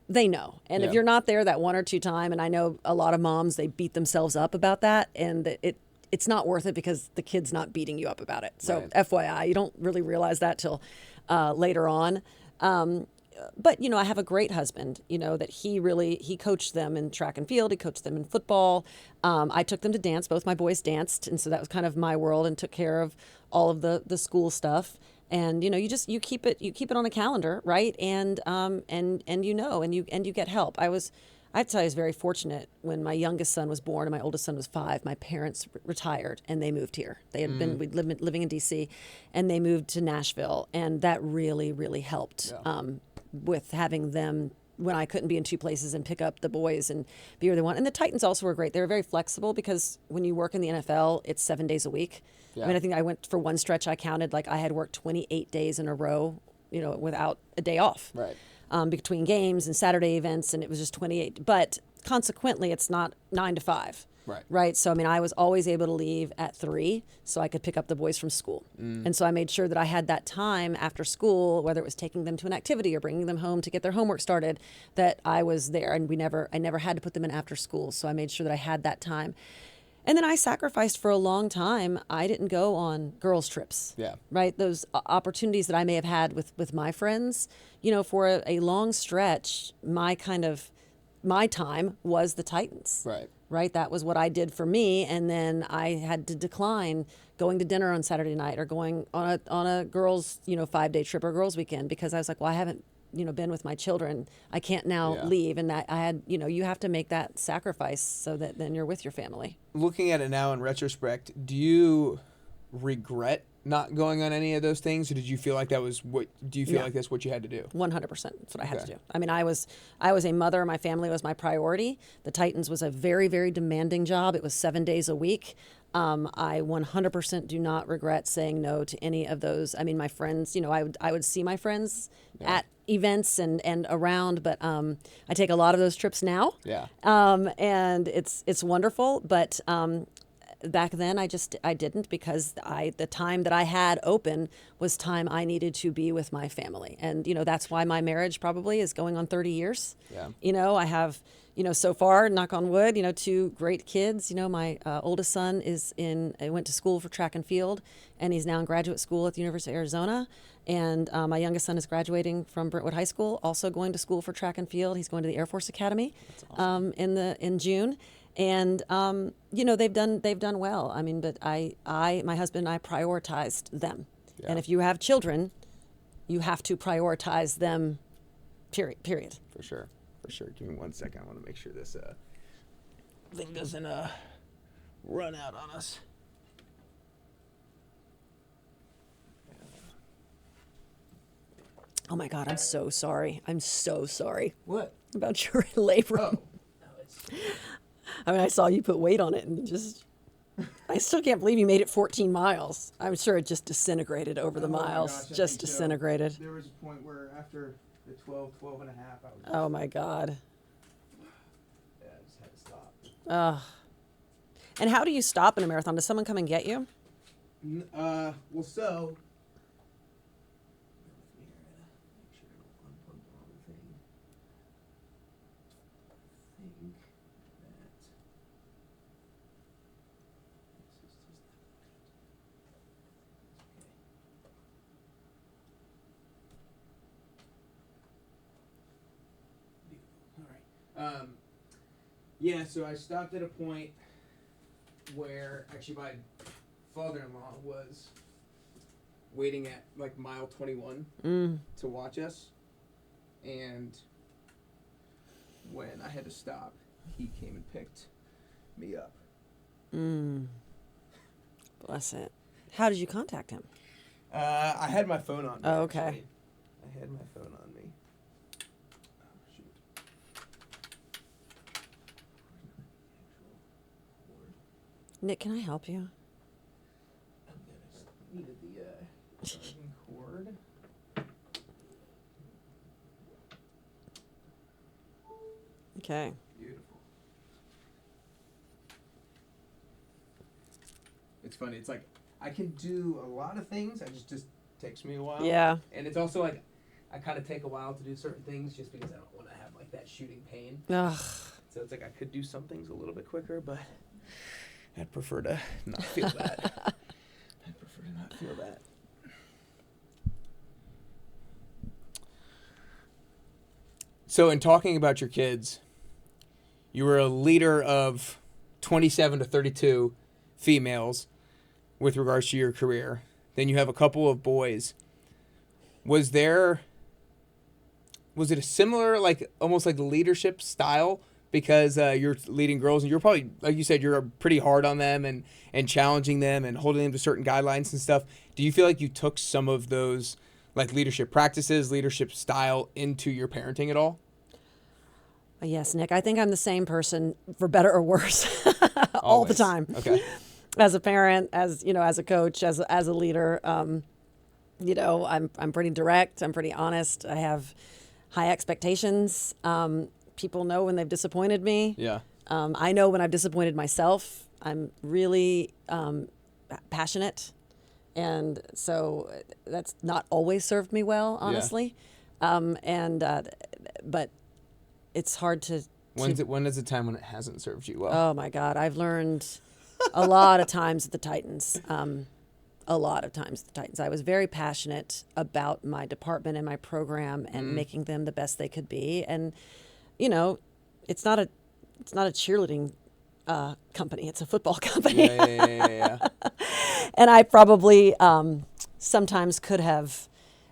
S2: they know. And if you're not there that one or two time, and I know a lot of moms, they beat themselves up about that. And it's not worth it because the kid's not beating you up about it. So FYI, you don't really realize that till later on. But, I have a great husband, that he coached them in track and field. He coached them in football. I took them to dance. Both my boys danced. And so that was kind of my world, and took care of all of the school stuff. And, you keep it on a calendar, right? And you get help. I'd say I was very fortunate when my youngest son was born and my oldest son was 5. My parents retired and they moved here. They had been living in D.C. and they moved to Nashville, and that really, really helped with having them when I couldn't be in 2 places and pick up the boys and be where they want. And the Titans also were great. They were very flexible because when you work in the NFL, it's 7 days a week. Yeah. I mean, I think I went for one stretch, I counted like I had worked 28 days in a row, without a day off.
S1: Right.
S2: Between games and Saturday events, and it was just 28. But consequently, it's not 9 to 5. Right. So, I mean, I was always able to leave at 3 so I could pick up the boys from school. And so I made sure that I had that time after school, whether it was taking them to an activity or bringing them home to get their homework started, that I was there. And I never had to put them in after school. So I made sure that I had that time. And then I sacrificed for a long time. I didn't go on girls' trips. Yeah. Right. Those opportunities that I may have had with my friends, for a long stretch, my time was the Titans. Right. That was what I did for me. And then I had to decline going to dinner on Saturday night or going on a girls, 5-day trip or girls weekend, because I was like, well, I haven't, been with my children. I can't now leave. And that I had, you have to make that sacrifice so that then you're with your family.
S1: Looking at it now in retrospect, do you regret not going on any of those things, or did you feel like that was what? Do you feel like that's what you had to do?
S2: 100%. That's what I had to do. I mean, I was a mother. My family was my priority. The Titans was a very, very demanding job. It was 7 days a week. I 100% do not regret saying no to any of those. I mean, my friends, I would see my friends at events and around, but I take a lot of those trips now. Yeah. And it's wonderful, but back then I didn't, because the time that I had open was time I needed to be with my family. And, that's why my marriage probably is going on 30 years. Yeah. I have, so far, knock on wood, 2 great kids. My oldest son went to school for track and field, and he's now in graduate school at the University of Arizona. And my youngest son is graduating from Brentwood High School, also going to school for track and field. He's going to the Air Force Academy. That's awesome. In June. And they've done well. I mean, but my husband and I prioritized them. Yeah. And if you have children, you have to prioritize them. Period.
S1: For sure. Give me 1 second. I want to make sure this thing doesn't run out on us.
S2: Oh my God, I'm so sorry.
S1: What?
S2: About your labrum.
S1: Oh.
S2: I mean, I saw you put weight on it, and I still can't believe you made it 14 miles. I'm sure it just disintegrated over the miles.
S1: Gosh,
S2: just disintegrated.
S1: There was a point where after the 12 and a half, I was...
S2: Oh my God.
S1: Yeah, I just had to stop.
S2: And how do you stop in a marathon? Does someone come and get you?
S1: Well, so... So I stopped at a point where actually my father-in-law was waiting at like mile 21 to watch us, and when I had to stop, he came and picked me up.
S2: Bless it. How did you contact him?
S1: I had my phone on me.
S2: Oh, okay.
S1: Actually. I had my phone on me.
S2: Nick, can I help you?
S1: I'm good. needed the charging cord.
S2: Okay.
S1: Beautiful. It's funny. It's like I can do a lot of things. It just takes me a while.
S2: Yeah.
S1: And it's also like I kind of take a while to do certain things just because I don't want to have like that shooting pain.
S2: Ugh.
S1: So it's like I could do some things a little bit quicker, but I'd prefer to not feel that. I'd prefer to not feel that. So in talking about your kids, you were a leader of 27 to 32 females with regards to your career. Then you have a couple of boys. Was it a similar, like almost like the leadership style? Because you're leading girls and you're probably, like you said, you're pretty hard on them and challenging them and holding them to certain guidelines and stuff. Do you feel like you took some of those like leadership practices, leadership style into your parenting at all?
S2: Yes, Nick, I think I'm the same person, for better or worse, all the
S1: Always.
S2: time.
S1: Okay.
S2: As a parent, as a coach, as a leader, I'm pretty direct. I'm pretty honest. I have high expectations. People know when they've disappointed me.
S1: Yeah.
S2: I know when I've disappointed myself. I'm really passionate, and so that's not always served me well, honestly. Yeah. But it's hard to.
S1: When is the time when it hasn't served you well?
S2: Oh my God, I've learned a lot of times at the Titans. A lot of times at the Titans. I was very passionate about my department and my program and making them the best they could be. And it's not a cheerleading company. It's a football company.
S1: Yeah.
S2: And I probably sometimes could have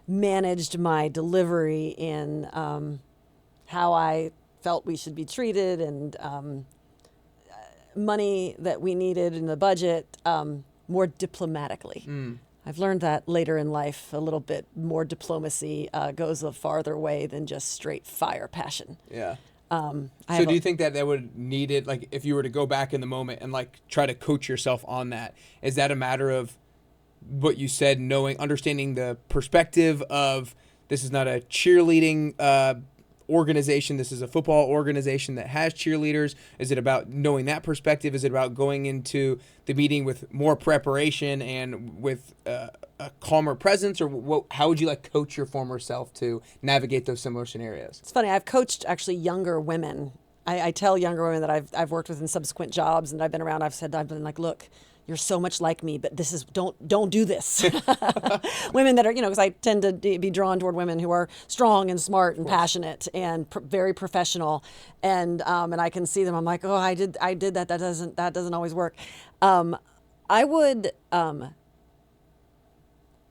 S2: managed my delivery in how I felt we should be treated and money that we needed in the budget more diplomatically. I've learned that later in life a little bit more diplomacy goes a farther way than just straight fire passion.
S1: Yeah. So do you think that would need it, like if you were to go back in the moment and like try to coach yourself on that, is that a matter of what you said, understanding the perspective of this is not a cheerleading organization, this is a football organization that has cheerleaders? Is it about knowing that perspective? Is it about going into the meeting with more preparation and with a calmer presence? Or how would you like coach your former self to navigate those similar scenarios?
S2: It's funny, I've coached actually younger women. I tell younger women that I've worked with in subsequent jobs and I've been around, I've been like, look, you're so much like me, but this is, don't do this. Women that are, because I tend to be drawn toward women who are strong and smart and passionate and very professional. And I can see them. I'm like, oh, I did that. That doesn't always work. I would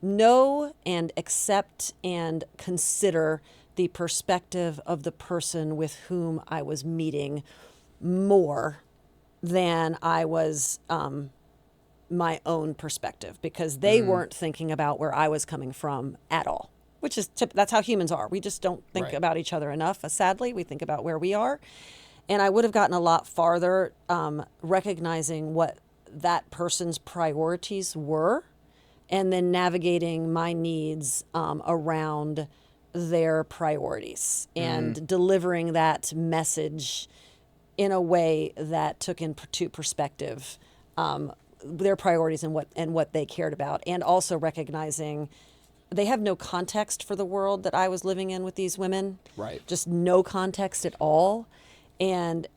S2: know and accept and consider the perspective of the person with whom I was meeting more than I was my own perspective, because they weren't thinking about where I was coming from at all, which is that's how humans are. We just don't think about each other enough. Sadly, we think about where we are. And I would have gotten a lot farther recognizing what that person's priorities were and then navigating my needs around their priorities and delivering that message in a way that took into perspective their priorities and what they cared about, and also recognizing they have no context for the world that I was living in with these women.
S1: Right.
S2: Just no context at all. And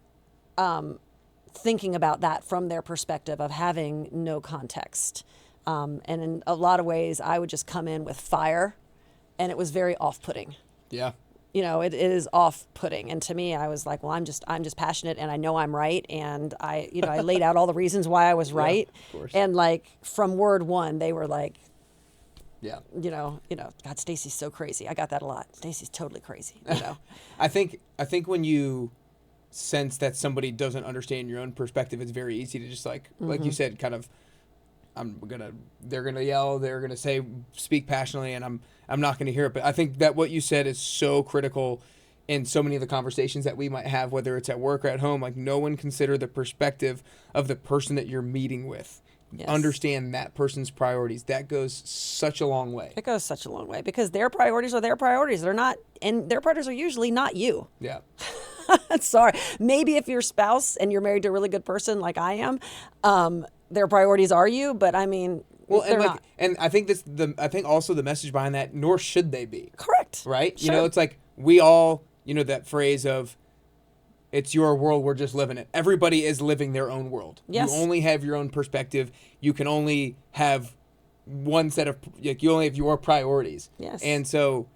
S2: thinking about that from their perspective of having no context. And in a lot of ways, I would just come in with fire, and it was very off-putting.
S1: Yeah.
S2: It is off-putting. And to me, I was like, well, I'm just passionate, and I know I'm right. And I laid out all the reasons why I was right.
S1: Of course.
S2: And like from word one, they were like,
S1: yeah,
S2: God, Stacy's so crazy. I got that a lot. Stacy's totally crazy.
S1: I think when you sense that somebody doesn't understand your own perspective, it's very easy to just like you said, kind of, they're gonna yell, they're gonna speak passionately, and I'm not gonna hear it. But I think that what you said is so critical in so many of the conversations that we might have, whether it's at work or at home. Like, no one consider the perspective of the person that you're meeting with.
S2: Yes.
S1: understand that person's priorities. That goes such a long way.
S2: It goes such a long way because their priorities are their priorities. They're not, and their priorities are usually not you.
S1: Yeah.
S2: Sorry. Maybe if you're spouse and you're married to a really good person like I am, their priorities are you, but I mean,
S1: Well,
S2: they're not.
S1: and I think I think also the message behind that, nor should they be.
S2: Correct.
S1: Right?
S2: Sure.
S1: You know, it's like we all, you know, that phrase of, it's your world, we're just living it. Everybody is living their own world.
S2: Yes.
S1: You only have your own perspective. You can only have one set of, like, you only have your priorities.
S2: Yes.
S1: And so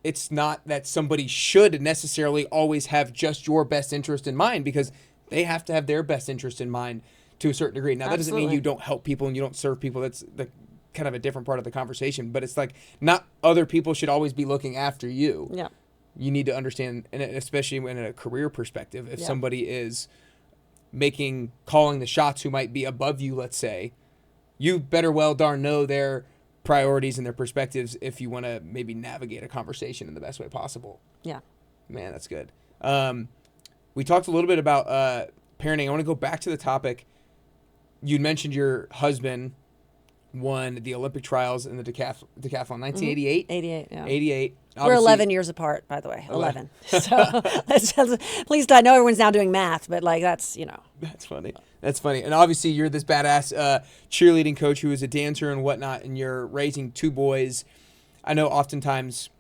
S1: it's not that somebody should necessarily always have just your best interest in mind, because they have to have their best interest in mind to a certain degree. Now, that doesn't mean
S2: Absolutely.
S1: you don't help people and you don't serve people. That's the kind of a different part of the conversation. But it's like, not other people should always be looking after you.
S2: Yeah.
S1: You need to understand, and especially in a career perspective, if
S2: Yeah.
S1: somebody is calling the shots who might be above you, let's say, you better well darn know their priorities and their perspectives if you want to maybe navigate a conversation in the best way possible.
S2: Yeah.
S1: Man, that's good. We talked a little bit about parenting. I want to go back to the topic. You mentioned your husband won the Olympic trials in the decathlon, 1988?
S2: 88, yeah.
S1: 88.
S2: We're
S1: Obviously-
S2: 11 years apart, by the way. 11. So let's just, please, I know everyone's now doing math, but like that's, you know.
S1: That's funny. That's funny. And obviously you're this badass cheerleading coach who is a dancer and whatnot, and you're raising two boys. I know oftentimes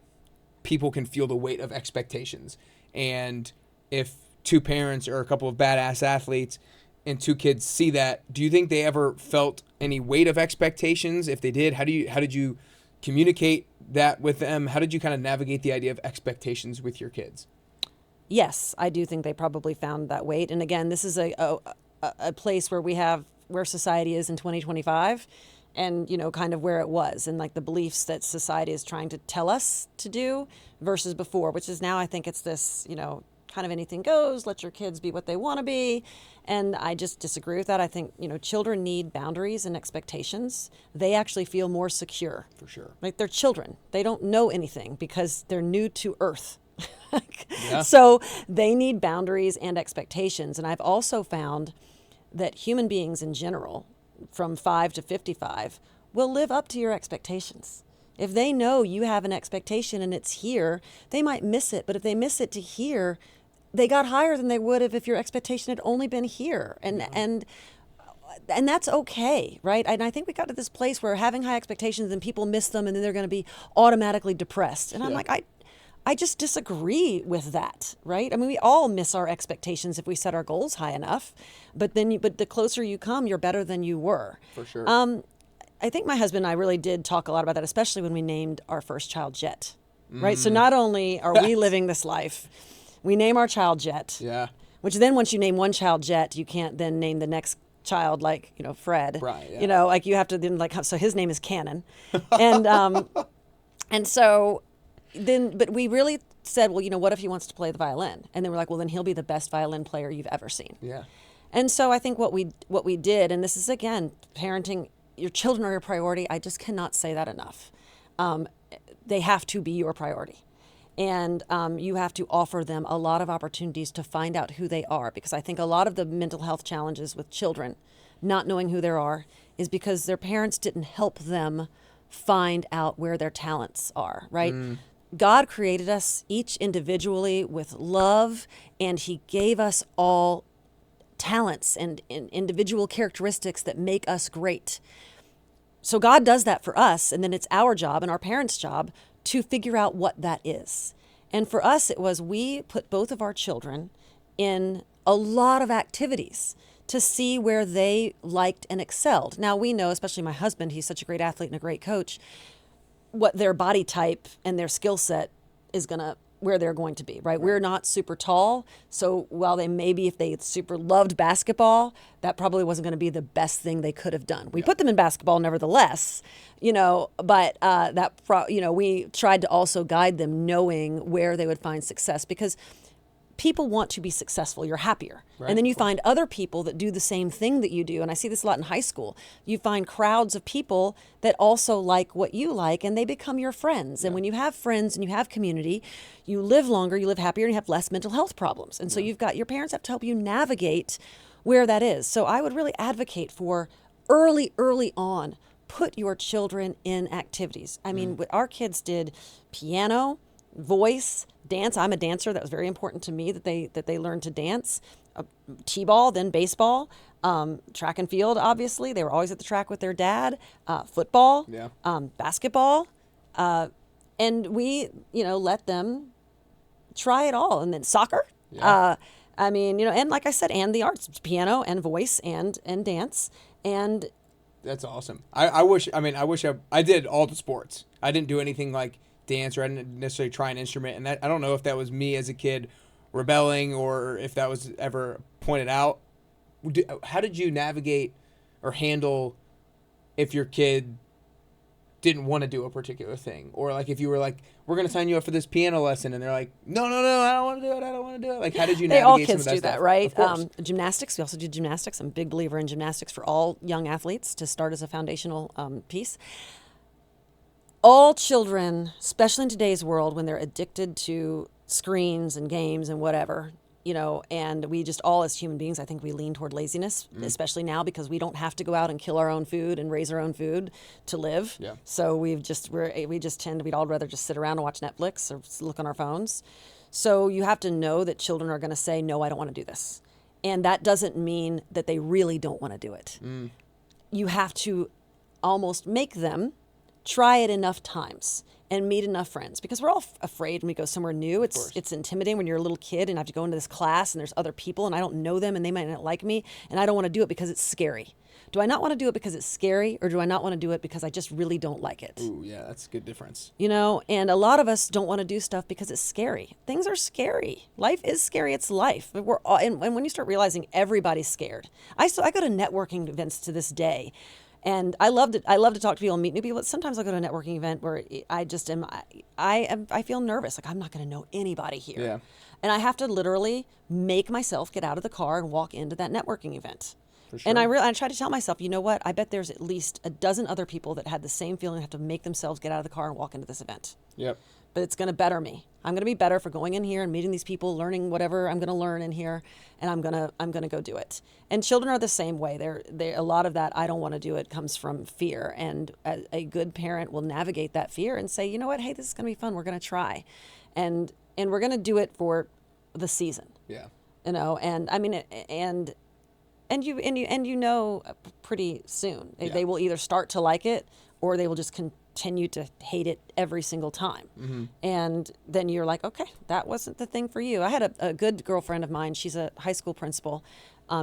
S1: people can feel the weight of expectations. And if two parents or a couple of badass athletes and two kids see that, do you think they ever felt any weight of expectations? If they did, how did you communicate that with them? How did you kind of navigate the idea of expectations with your kids?
S2: Yes, I do think they probably found that weight. And again, this is a place where society is in 2025 and, you know, kind of where it was and like the beliefs that society is trying to tell us to do versus before, which is now I think it's this, you know, kind of anything goes, let your kids be what they want to be. And I just disagree with that. I think, you know, children need boundaries and expectations. They actually feel more secure.
S1: For sure.
S2: Like they're children. They don't know anything because they're new to earth.
S1: Yeah.
S2: So they need boundaries and expectations. And I've also found that human beings in general, from 5 to 55, will live up to your expectations. If they know you have an expectation and it's here, they might miss it. But if they miss it to here, they got higher than they would have if your expectation had only been here. And that's okay, right? And I think we got to this place where having high expectations and people miss them and then they're going to be automatically depressed. And I'm like, I just disagree with that, right? I mean, we all miss our expectations if we set our goals high enough, but the closer you come, you're better than you were.
S1: For sure.
S2: I think my husband and I really did talk a lot about that, especially when we named our first child Jet, right? So not only are we living this life, we name our child Jet,
S1: Yeah.
S2: which then once you name one child Jet, you can't then name the next child like, you know, Fred,
S1: Right, yeah.
S2: you know, like you have to then like, so his name is Cannon. And so then, but we really said, well, you know, what if he wants to play the violin? And then we're like, well, then he'll be the best violin player you've ever seen.
S1: Yeah.
S2: And so I think what we did, and this is again, parenting, your children are your priority. I just cannot say that enough. They have to be your priority. And you have to offer them a lot of opportunities to find out who they are. Because I think a lot of the mental health challenges with children not knowing who they are is because their parents didn't help them find out where their talents are, right? God created us each individually with love, and he gave us all talents and individual characteristics that make us great. So God does that for us, and then it's our job and our parents' job to figure out what that is. And for us, it was we put both of our children in a lot of activities to see where they liked and excelled. Now, we know, especially my husband, he's such a great athlete and a great coach, what their body type and their skill set is where they're going to be, right? We're not super tall. So while if they super loved basketball, that probably wasn't going to be the best thing they could have done. We put them in basketball nevertheless, you know, but we tried to also guide them knowing where they would find success, because people want to be successful. You're happier.
S1: Right,
S2: and then you
S1: of course.
S2: find other people that do the same thing that you do. And I see this a lot in high school. You find crowds of people that also like what you like, and they become your friends. And when you have friends and you have community, you live longer, you live happier, and you have less mental health problems. And so your parents have to help you navigate where that is. So I would really advocate for early on, put your children in activities. I mean, our kids did piano, voice, dance. I'm a dancer. That was very important to me that they learned to dance. T-ball, then baseball, track and field. Obviously, they were always at the track with their dad. Football, basketball, and we let them try it all. And then soccer. I mean, and like I said, and the arts, piano and voice and dance. And
S1: that's awesome. I did all the sports. I didn't do anything like dance, or I didn't necessarily try an instrument. And I don't know if that was me as a kid rebelling or if that was ever pointed out. How did you navigate or handle if your kid didn't want to do a particular thing? Or like if you were like, we're going to sign you up for this piano lesson, and they're like, no, I don't want to do it. Like, how did you navigate
S2: all
S1: some
S2: kids
S1: of that
S2: do
S1: stuff?
S2: that, right?
S1: Of course.
S2: Gymnastics. We also do gymnastics. I'm a big believer in gymnastics for all young athletes to start as a foundational piece. All children, especially in today's world, when they're addicted to screens and games and whatever, and we just all as human beings, I think we lean toward laziness, especially now because we don't have to go out and kill our own food and raise our own food to live.
S1: Yeah.
S2: So we'd all rather just sit around and watch Netflix or look on our phones. So you have to know that children are going to say, no, I don't want to do this. And that doesn't mean that they really don't want to do it. You have to almost make them try it enough times and meet enough friends, because we're all afraid when we go somewhere new. It's intimidating when you're a little kid and I have to go into this class and there's other people and I don't know them and they might not like me, and I don't want to do it because it's scary. Do I not want to do it because it's scary, or do I not want to do it because I just really don't like it?
S1: Ooh, yeah, that's a good difference.
S2: And a lot of us don't want to do stuff because it's scary. Things are scary. Life is scary. It's life. And when you start realizing everybody's scared. I go to networking events to this day. And I love to talk to people and meet new people. But sometimes I'll go to a networking event where I feel nervous. Like, I'm not going to know anybody here.
S1: Yeah.
S2: And I have to literally make myself get out of the car and walk into that networking event.
S1: For sure.
S2: And I try to tell myself, you know what? I bet there's at least a dozen other people that had the same feeling, have to make themselves get out of the car and walk into this event.
S1: Yep.
S2: But it's going to better me. I'm going to be better for going in here and meeting these people, learning whatever I'm going to learn in here, and I'm going to go do it. And children are the same way. They're a lot of that I don't want to do it comes from fear, and a good parent will navigate that fear and say, you know what? Hey, this is going to be fun. We're going to try, and we're going to do it for the season.
S1: Yeah.
S2: And I mean, and pretty soon they will either start to like it or they will just continue to hate it every single time.
S1: Mm-hmm.
S2: And then you're like, okay, that wasn't the thing for you. I had a good girlfriend of mine. She's a high school principal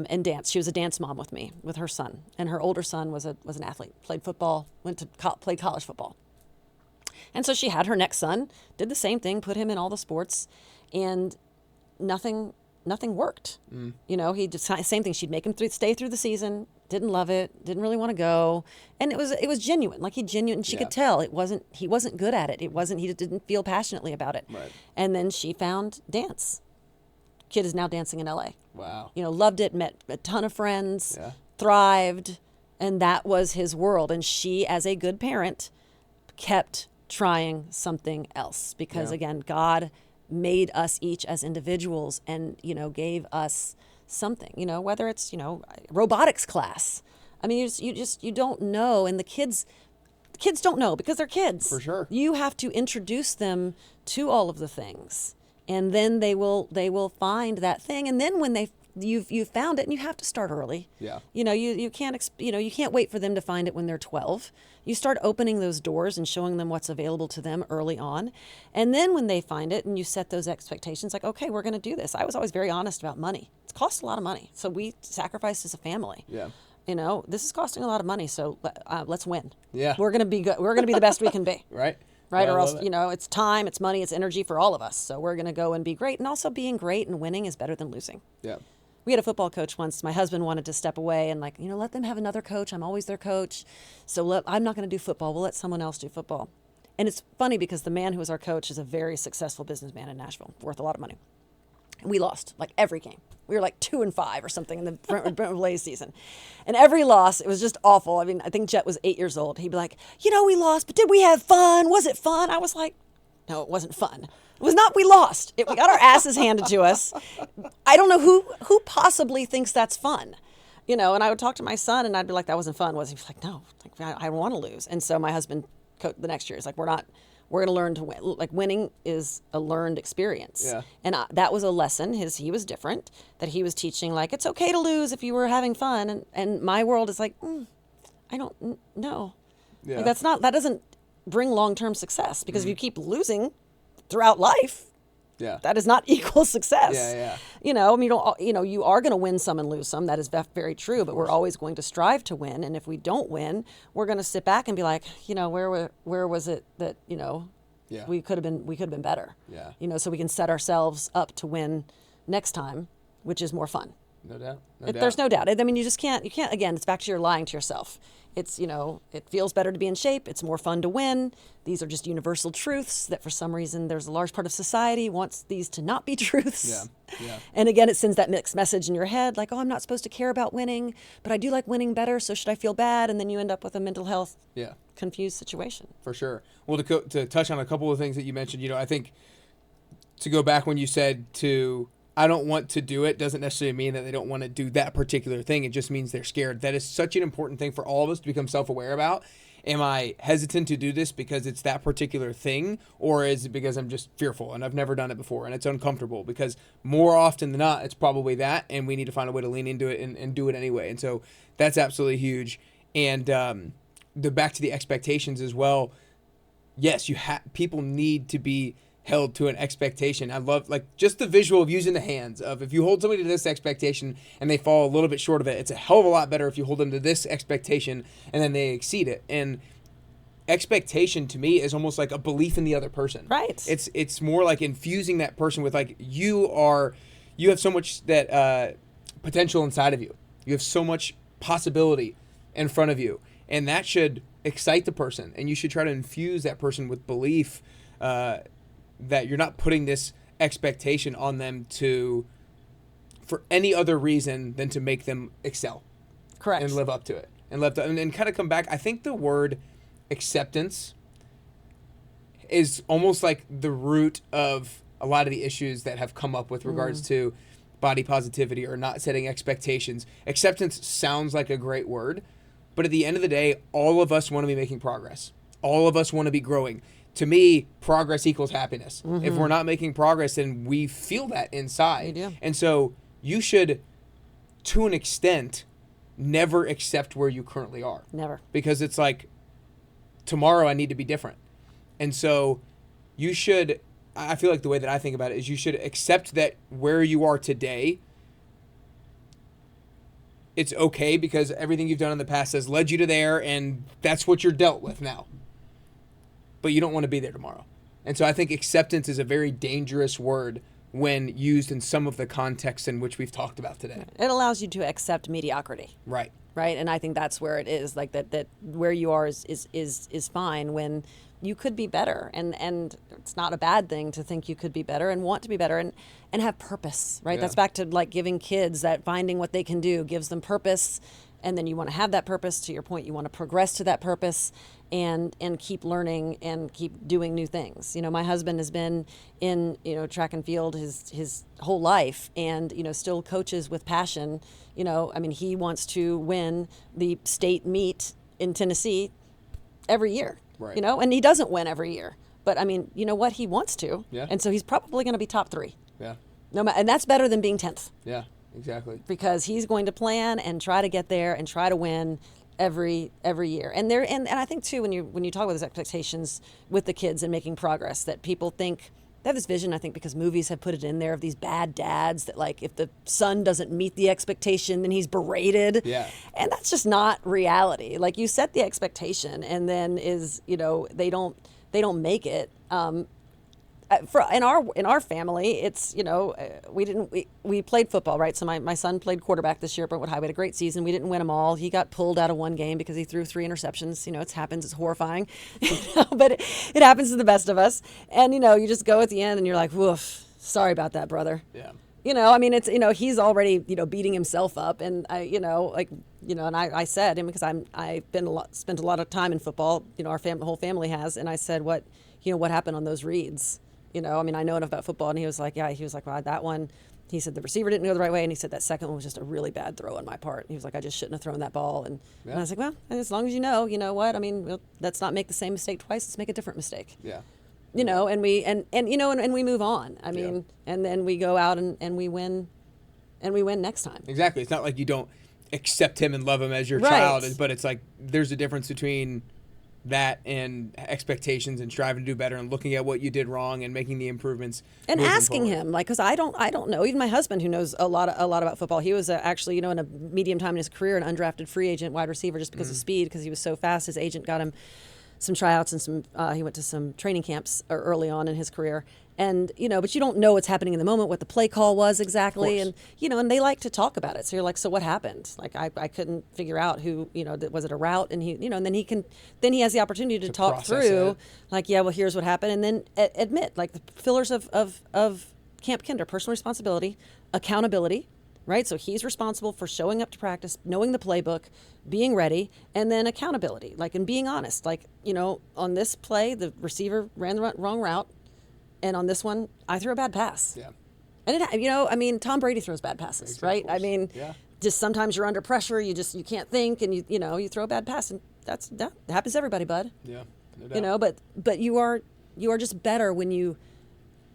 S2: in dance. She was a dance mom with me, with her son. And her older son was an athlete, played football, played college football. And so she had her next son, did the same thing, put him in all the sports, and nothing worked. He just same thing. She'd make him stay through the season. Didn't love it. Didn't really want to go. And it was genuine. Like she could tell he wasn't good at it. He just didn't feel passionately about it.
S1: Right.
S2: And then she found dance. Kid is now dancing in LA.
S1: Wow.
S2: Loved it. Met a ton of friends.
S1: Yeah.
S2: Thrived, and that was his world. And she, as a good parent, kept trying something else because again, God made us each as individuals and gave us something, whether it's robotics class. I mean, you don't know, and the kids don't know because they're kids.
S1: For sure.
S2: You have to introduce them to all of the things, and then they will find that thing, and then when you've found it, and you have to start early.
S1: Yeah.
S2: You can't wait for them to find it when they're 12. You start opening those doors and showing them what's available to them early on. And then when they find it and you set those expectations, like, okay, we're going to do this. I was always very honest about money. It costs a lot of money. So we sacrificed as a family.
S1: Yeah.
S2: This is costing a lot of money. So let's win.
S1: Yeah.
S2: We're going to be good. We're going to be the best we can be.
S1: Right.
S2: Right.
S1: Yeah,
S2: or else,
S1: it.
S2: it's time, it's money, it's energy for all of us. So we're going to go and be great. And also being great and winning is better than losing.
S1: Yeah.
S2: We had a football coach once. My husband wanted to step away and let them have another coach. I'm always their coach. So I'm not going to do football. We'll let someone else do football. And it's funny because the man who was our coach is a very successful businessman in Nashville, worth a lot of money. We lost like every game. We were like 2-5 or something in the Brentwood Blaze season. And every loss, it was just awful. I mean, I think Jet was 8 years old. He'd be like, we lost, but did we have fun? Was it fun? I was like, no, it wasn't fun. It was not, we lost. We got our asses handed to us. I don't know who possibly thinks that's fun. And I would talk to my son and I'd be like, that wasn't fun, was he? He was like, no, like, I want to lose. And so my husband, the next year, is like, we're going to learn to win. Like, winning is a learned experience.
S1: Yeah.
S2: And that was a lesson. He was different, that he was teaching, like, it's okay to lose if you were having fun. And my world is like, I don't know.
S1: Yeah.
S2: Like, that doesn't bring long-term success, because if you keep losing throughout life, that is not equal success.
S1: Yeah.
S2: I mean, you are going to win some and lose some. That is very true. But we're always going to strive to win. And if we don't win, we're going to sit back and be like, where was it that we could have been better.
S1: Yeah.
S2: So we can set ourselves up to win next time, which is more fun.
S1: No doubt.
S2: There's no doubt. I mean, you can't. Again, it's back to your lying to yourself. It's, it feels better to be in shape. It's more fun to win. These are just universal truths that for some reason there's a large part of society wants these to not be truths.
S1: Yeah.
S2: And again, it sends that mixed message in your head, like, oh, I'm not supposed to care about winning, but I do like winning better, so should I feel bad? And then you end up with a mental health confused situation.
S1: For sure. Well, to touch on a couple of things that you mentioned, I think to go back when you said I don't want to do it doesn't necessarily mean that they don't want to do that particular thing. It just means they're scared. That is such an important thing for all of us to become self-aware about. Am I hesitant to do this because it's that particular thing, or is it because I'm just fearful and I've never done it before and it's uncomfortable? Because more often than not, it's probably that, and we need to find a way to lean into it and do it anyway. And so that's absolutely huge. And back to the expectations as well. Yes, people need to be held to an expectation. I love just the visual of using the hands of, if you hold somebody to this expectation and they fall a little bit short of it, it's a hell of a lot better if you hold them to this expectation and then they exceed it. And expectation to me is almost like a belief in the other person.
S2: Right.
S1: It's more like infusing that person with you have so much that potential inside of you. You have so much possibility in front of you, and that should excite the person, and you should try to infuse that person with belief that you're not putting this expectation on them for any other reason than to make them excel.
S2: Correct.
S1: And live up to it. And kind of come back. I think the word acceptance is almost like the root of a lot of the issues that have come up with regards to body positivity or not setting expectations. Acceptance sounds like a great word, but at the end of the day, all of us want to be making progress. All of us want to be growing. To me, progress equals happiness. Mm-hmm. If we're not making progress, then we feel that inside.
S2: We do.
S1: And so you should, to an extent, never accept where you currently are.
S2: Never.
S1: Because it's like, tomorrow I need to be different. And so you should, I feel like the way that I think about it is you should accept that where you are today, it's okay because everything you've done in the past has led you to there, and that's what you're dealt with now. But you don't want to be there tomorrow. And so I think acceptance is a very dangerous word when used in some of the contexts in which we've talked about today.
S2: It allows you to accept mediocrity.
S1: Right.
S2: Right. And I think that's where it is, like that where you are is fine when you could be better. And it's not a bad thing to think you could be better and want to be better and have purpose, right?
S1: Yeah.
S2: That's back to like giving kids that finding what they can do gives them purpose. And then you want to have that purpose. To your point, you want to progress to that purpose and keep learning and keep doing new things. My husband has been in, track and field his whole life and, still coaches with passion. He wants to win the state meet in Tennessee every year,
S1: right.
S2: And he doesn't win every year. But you know what? He wants to.
S1: Yeah.
S2: And so he's probably going to be top 3.
S1: Yeah.
S2: And that's better than being 10th.
S1: Yeah, exactly.
S2: Because he's going to plan and try to get there and try to win every year. And I think too, when you talk about those expectations with the kids and making progress, that people think they have this vision, I think, because movies have put it in there of these bad dads that like if the son doesn't meet the expectation, then he's berated.
S1: Yeah. And
S2: that's just not reality. Like you set the expectation and then they don't make it. In our family, it's we played football, right? So my son played quarterback this year at Brentwood High. We had a great season. We didn't win them all. He got pulled out of one game because he threw 3 interceptions. It happens. It's horrifying, but it happens to the best of us. And you just go at the end and you're like, woof, sorry about that, brother.
S1: Yeah.
S2: I mean, it's, he's already, beating himself up. And and I said, and because I've spent a lot of time in football, our whole family has. And I said, what happened on those reads? I mean, I know enough about football. And he was like, well, that one, he said the receiver didn't go the right way. And he said that second one was just a really bad throw on my part. And he was like, I just shouldn't have thrown that and I was like, well, as long as you know what, I mean, let's not make the same mistake twice. Let's make a different mistake.
S1: Yeah.
S2: And we move on. I mean, and then we go out and we win next time.
S1: Exactly. It's not like you don't accept him and love him as your
S2: Right.
S1: child, but it's like there's a difference between that and expectations and striving to do better and looking at what you did wrong and making the improvements
S2: and asking
S1: forward.
S2: him, like, because I don't know. Even my husband, who knows a lot about football, he was actually, in a medium time in his career, an undrafted free agent wide receiver just because of speed, because he was so fast. His agent got him some tryouts and he went to some training camps early on in his career. And, but you don't know what's happening in the moment, what the play call was exactly. And, and they like to talk about it. So you're like, so what happened? Like, I couldn't figure out who, was it a route? And he, and then he has the opportunity to talk through it. Like, yeah, well, here's what happened. And then admit, like, the pillars of Camp Kinder: personal responsibility, accountability, right? So he's responsible for showing up to practice, knowing the playbook, being ready, and then accountability, like, and being honest. Like, on this play, the receiver ran the wrong route. And on this one, I threw a bad pass. Yeah. And I mean, Tom Brady throws bad passes, right? I mean, just sometimes you're under pressure, you can't think, and you throw a bad pass, and that happens to everybody, bud.
S1: Yeah. No doubt.
S2: But you are just better when you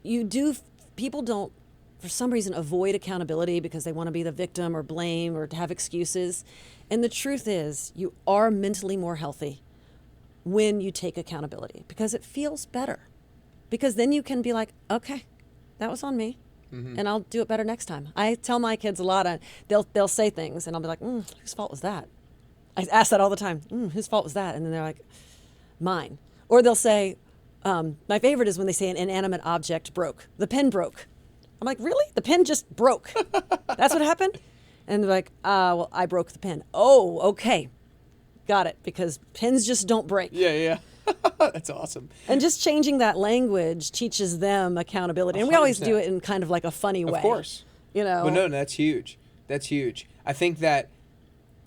S2: do. People don't, for some reason, avoid accountability because they want to be the victim or blame or to have excuses. And the truth is, you are mentally more healthy when you take accountability because it feels better. Because then you can be like, okay, that was on me, and I'll do it better next time. I tell my kids a lot. They'll say things, and I'll be like, whose fault was that? I ask that all the time. Whose fault was that? And then they're like, mine. Or they'll say, my favorite is when they say an inanimate object broke. The pen broke. I'm like, really? The pen just broke. That's what happened? And they're like, well, I broke the pen. Oh, okay. Got it. Because pens just don't break.
S1: Yeah. That's awesome.
S2: And just changing that language teaches them accountability. And
S1: 100%.
S2: we always do it in kind of like a funny way.
S1: Of course. But no, that's huge. That's huge. I think that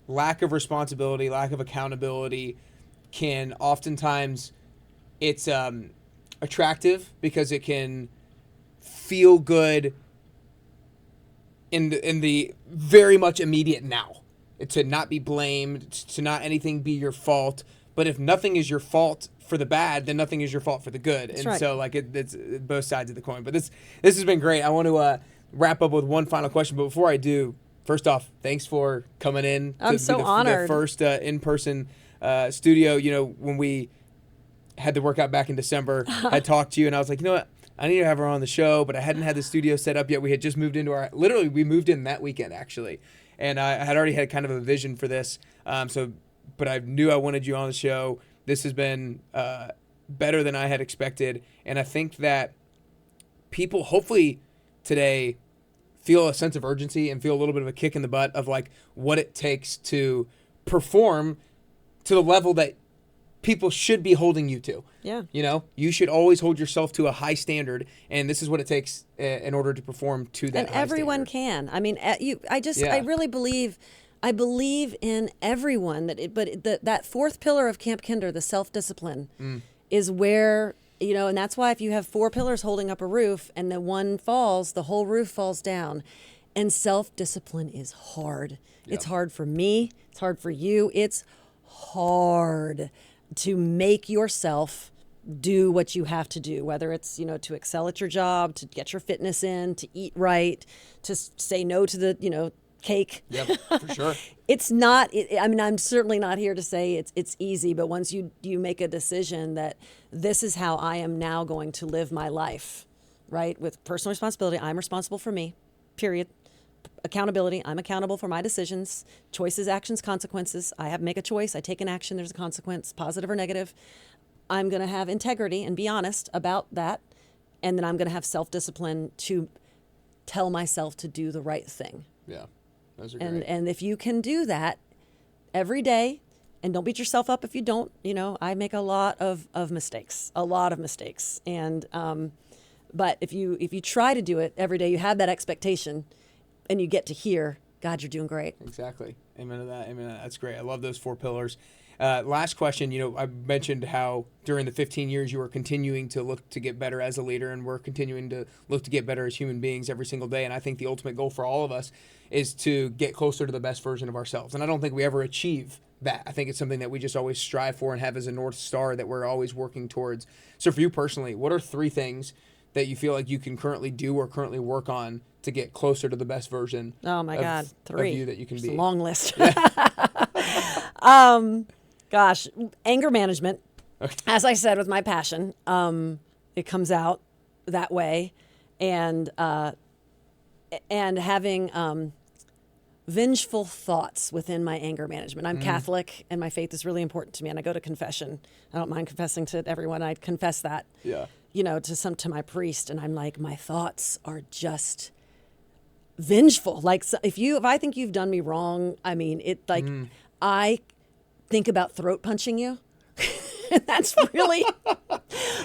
S1: lack of responsibility, lack of accountability can oftentimes, it's attractive because it can feel good in the very much immediate now. To not be blamed, to not anything be your fault. But if nothing is your fault for the bad, then nothing is your fault for the good.
S2: That's
S1: and
S2: right.
S1: So like it's both sides of the coin. But this has been great. I want to wrap up with one final question. But before I do, first off, thanks for coming in.
S2: I'm so honored.
S1: The first in-person studio. When we had the workout back in December, I talked to you and I was like, you know what? I need to have her on the show, but I hadn't had the studio set up yet. We had just moved into we moved in that weekend actually. And I had already had kind of a vision for this. But I knew I wanted you on the show. This has been better than I had expected. And I think that people hopefully today feel a sense of urgency and feel a little bit of a kick in the butt of like what it takes to perform to the level that people should be holding you to.
S2: Yeah.
S1: You should always hold yourself to a high standard, and this is what it takes in order to perform to that.
S2: And everyone can. I mean, I really believe. I believe in everyone that fourth pillar of Camp Kinder, the self-discipline, is where, and that's why if you have four pillars holding up a roof and the one falls, the whole roof falls down. And self-discipline is hard. Yep. It's hard for me. It's hard for you. It's hard to make yourself do what you have to do, whether it's, to excel at your job, to get your fitness in, to eat right, to say no to the, cake.
S1: Yep, for sure.
S2: It's not, I'm certainly not here to say it's easy, but once you make a decision that this is how I am now going to live my life, right? With personal responsibility, I'm responsible for me, period. Accountability, I'm accountable for my decisions. Choices, actions, consequences. I have to make a choice. I take an action. There's a consequence, positive or negative. I'm going to have integrity and be honest about that. And then I'm going to have self-discipline to tell myself to do the right thing.
S1: Yeah, those are great.
S2: And if you can do that every day, and don't beat yourself up if you don't, I make a lot of mistakes. And But if you try to do it every day, you have that expectation, and you get to hear, God, you're doing great.
S1: Exactly. Amen to that. Amen to that. That's great. I love those 4 pillars. Last question. I mentioned how during the 15 years you were continuing to look to get better as a leader, and we're continuing to look to get better as human beings every single day. And I think the ultimate goal for all of us is to get closer to the best version of ourselves. And I don't think we ever achieve that. I think it's something that we just always strive for and have as a North Star that we're always working towards. So for you personally, what are 3 things that you feel like you can currently do or currently work on to get closer to the best version
S2: God, 3
S1: of you that you can
S2: It's
S1: be?
S2: a long list. Gosh, anger management.
S1: Okay.
S2: As I said, with my passion, it comes out that way, and having vengeful thoughts within my anger management. I'm Catholic, and my faith is really important to me, and I go to confession. I don't mind confessing to everyone. I confess that,
S1: Yeah.
S2: To my priest, and I'm like, my thoughts are just vengeful. Like, so if I think you've done me wrong, I mean, I think about throat punching you. That's really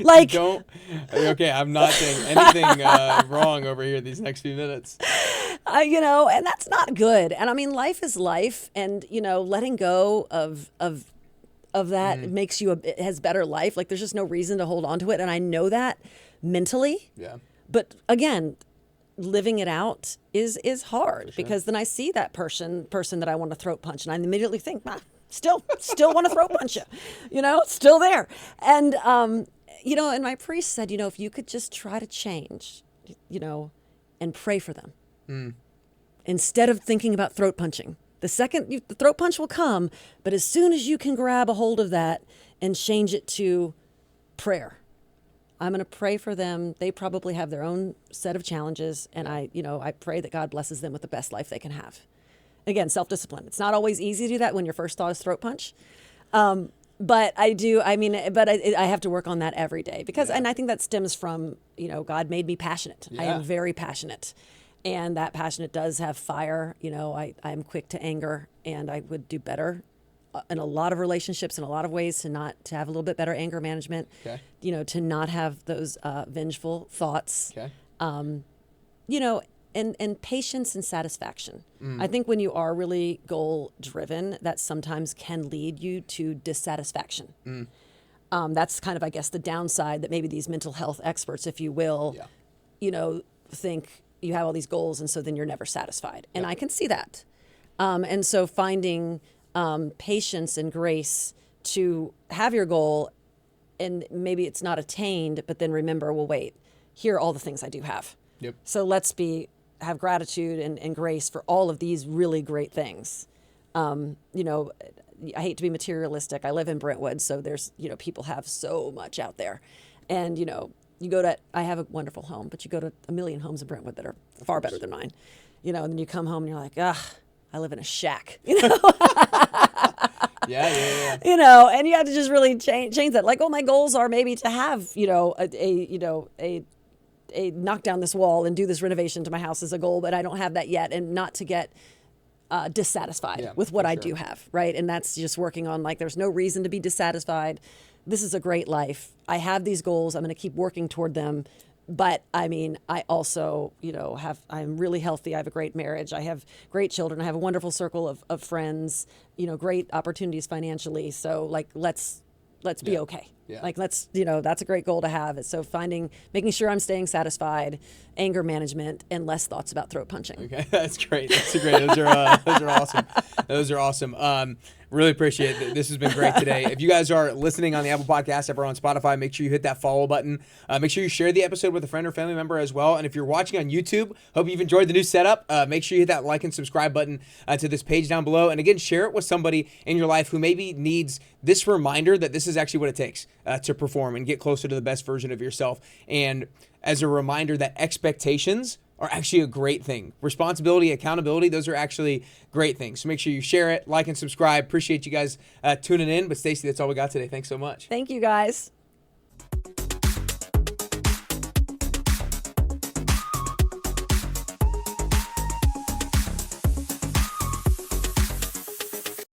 S2: like,
S1: okay, I'm not saying anything wrong over here these next few minutes.
S2: And that's not good. And I mean, life is life, and letting go of that makes you it has better life. Like, there's just no reason to hold on to it, and I know that mentally.
S1: Yeah.
S2: But again, living it out is hard,
S1: sure.
S2: Because then I see that person that I want to throat punch, and I immediately think, still want to throat punch you, still there. And, and my priest said, if you could just try to change, and pray for them instead of thinking about throat punching. The throat punch will come, but as soon as you can grab a hold of that and change it to prayer, I'm going to pray for them. They probably have their own set of challenges, and I pray that God blesses them with the best life they can have. Again, self-discipline. It's not always easy to do that when your first thought is throat punch. But I do, I have to work on that every day because, and I think that stems from, God made me passionate.
S1: Yeah.
S2: I am very passionate, and that passionate does have fire. I'm quick to anger, and I would do better in a lot of relationships, in a lot of ways, to have a little bit better anger management,
S1: Okay.
S2: To not have those vengeful thoughts,
S1: Okay.
S2: And patience and satisfaction. I think when you are really goal driven, that sometimes can lead you to dissatisfaction. That's kind of, I guess, the downside that maybe these mental health experts, if you will, think you have all these goals, and so then you're never satisfied. And I can see that. And so finding patience and grace to have your goal, and maybe it's not attained, but then remember, well, wait, here are all the things I do have.
S1: Yep.
S2: So let's have gratitude and grace for all of these really great things. I hate to be materialistic. I live in Brentwood, so there's, people have so much out there. And, I have a wonderful home, but you go to a million homes in Brentwood that are far better than mine. And then you come home and you're like, I live in a shack.
S1: Yeah.
S2: And you have to just really change that. Like, my goals are maybe to have, a knock down this wall and do this renovation to my house is a goal, but I don't have that yet, and not to get dissatisfied with what I do have, right? And that's just working on, like, there's no reason to be dissatisfied. This is a great life. I have these goals. I'm going to keep working toward them. But I mean, I also, I'm really healthy. I have a great marriage. I have great children. I have a wonderful circle of friends, great opportunities financially. So, like, let's be okay.
S1: Yeah.
S2: Like, that's a great goal to have. So making sure I'm staying satisfied, anger management, and less thoughts about throat punching.
S1: Okay, that's great. Those are awesome. Those are awesome. Really appreciate it. This has been great today. If you guys are listening on the Apple Podcast app or on Spotify, make sure you hit that follow button. Make sure you share the episode with a friend or family member as well. And if you're watching on YouTube, hope you've enjoyed the new setup. Make sure you hit that like and subscribe button to this page down below. And again, share it with somebody in your life who maybe needs this reminder that this is actually what it takes to perform and get closer to the best version of yourself. And as a reminder that expectations are actually a great thing. Responsibility, accountability, those are actually great things. So make sure you share it, like and subscribe. Appreciate you guys tuning in. But Stacie, that's all we got today. Thanks so much.
S2: Thank you, guys.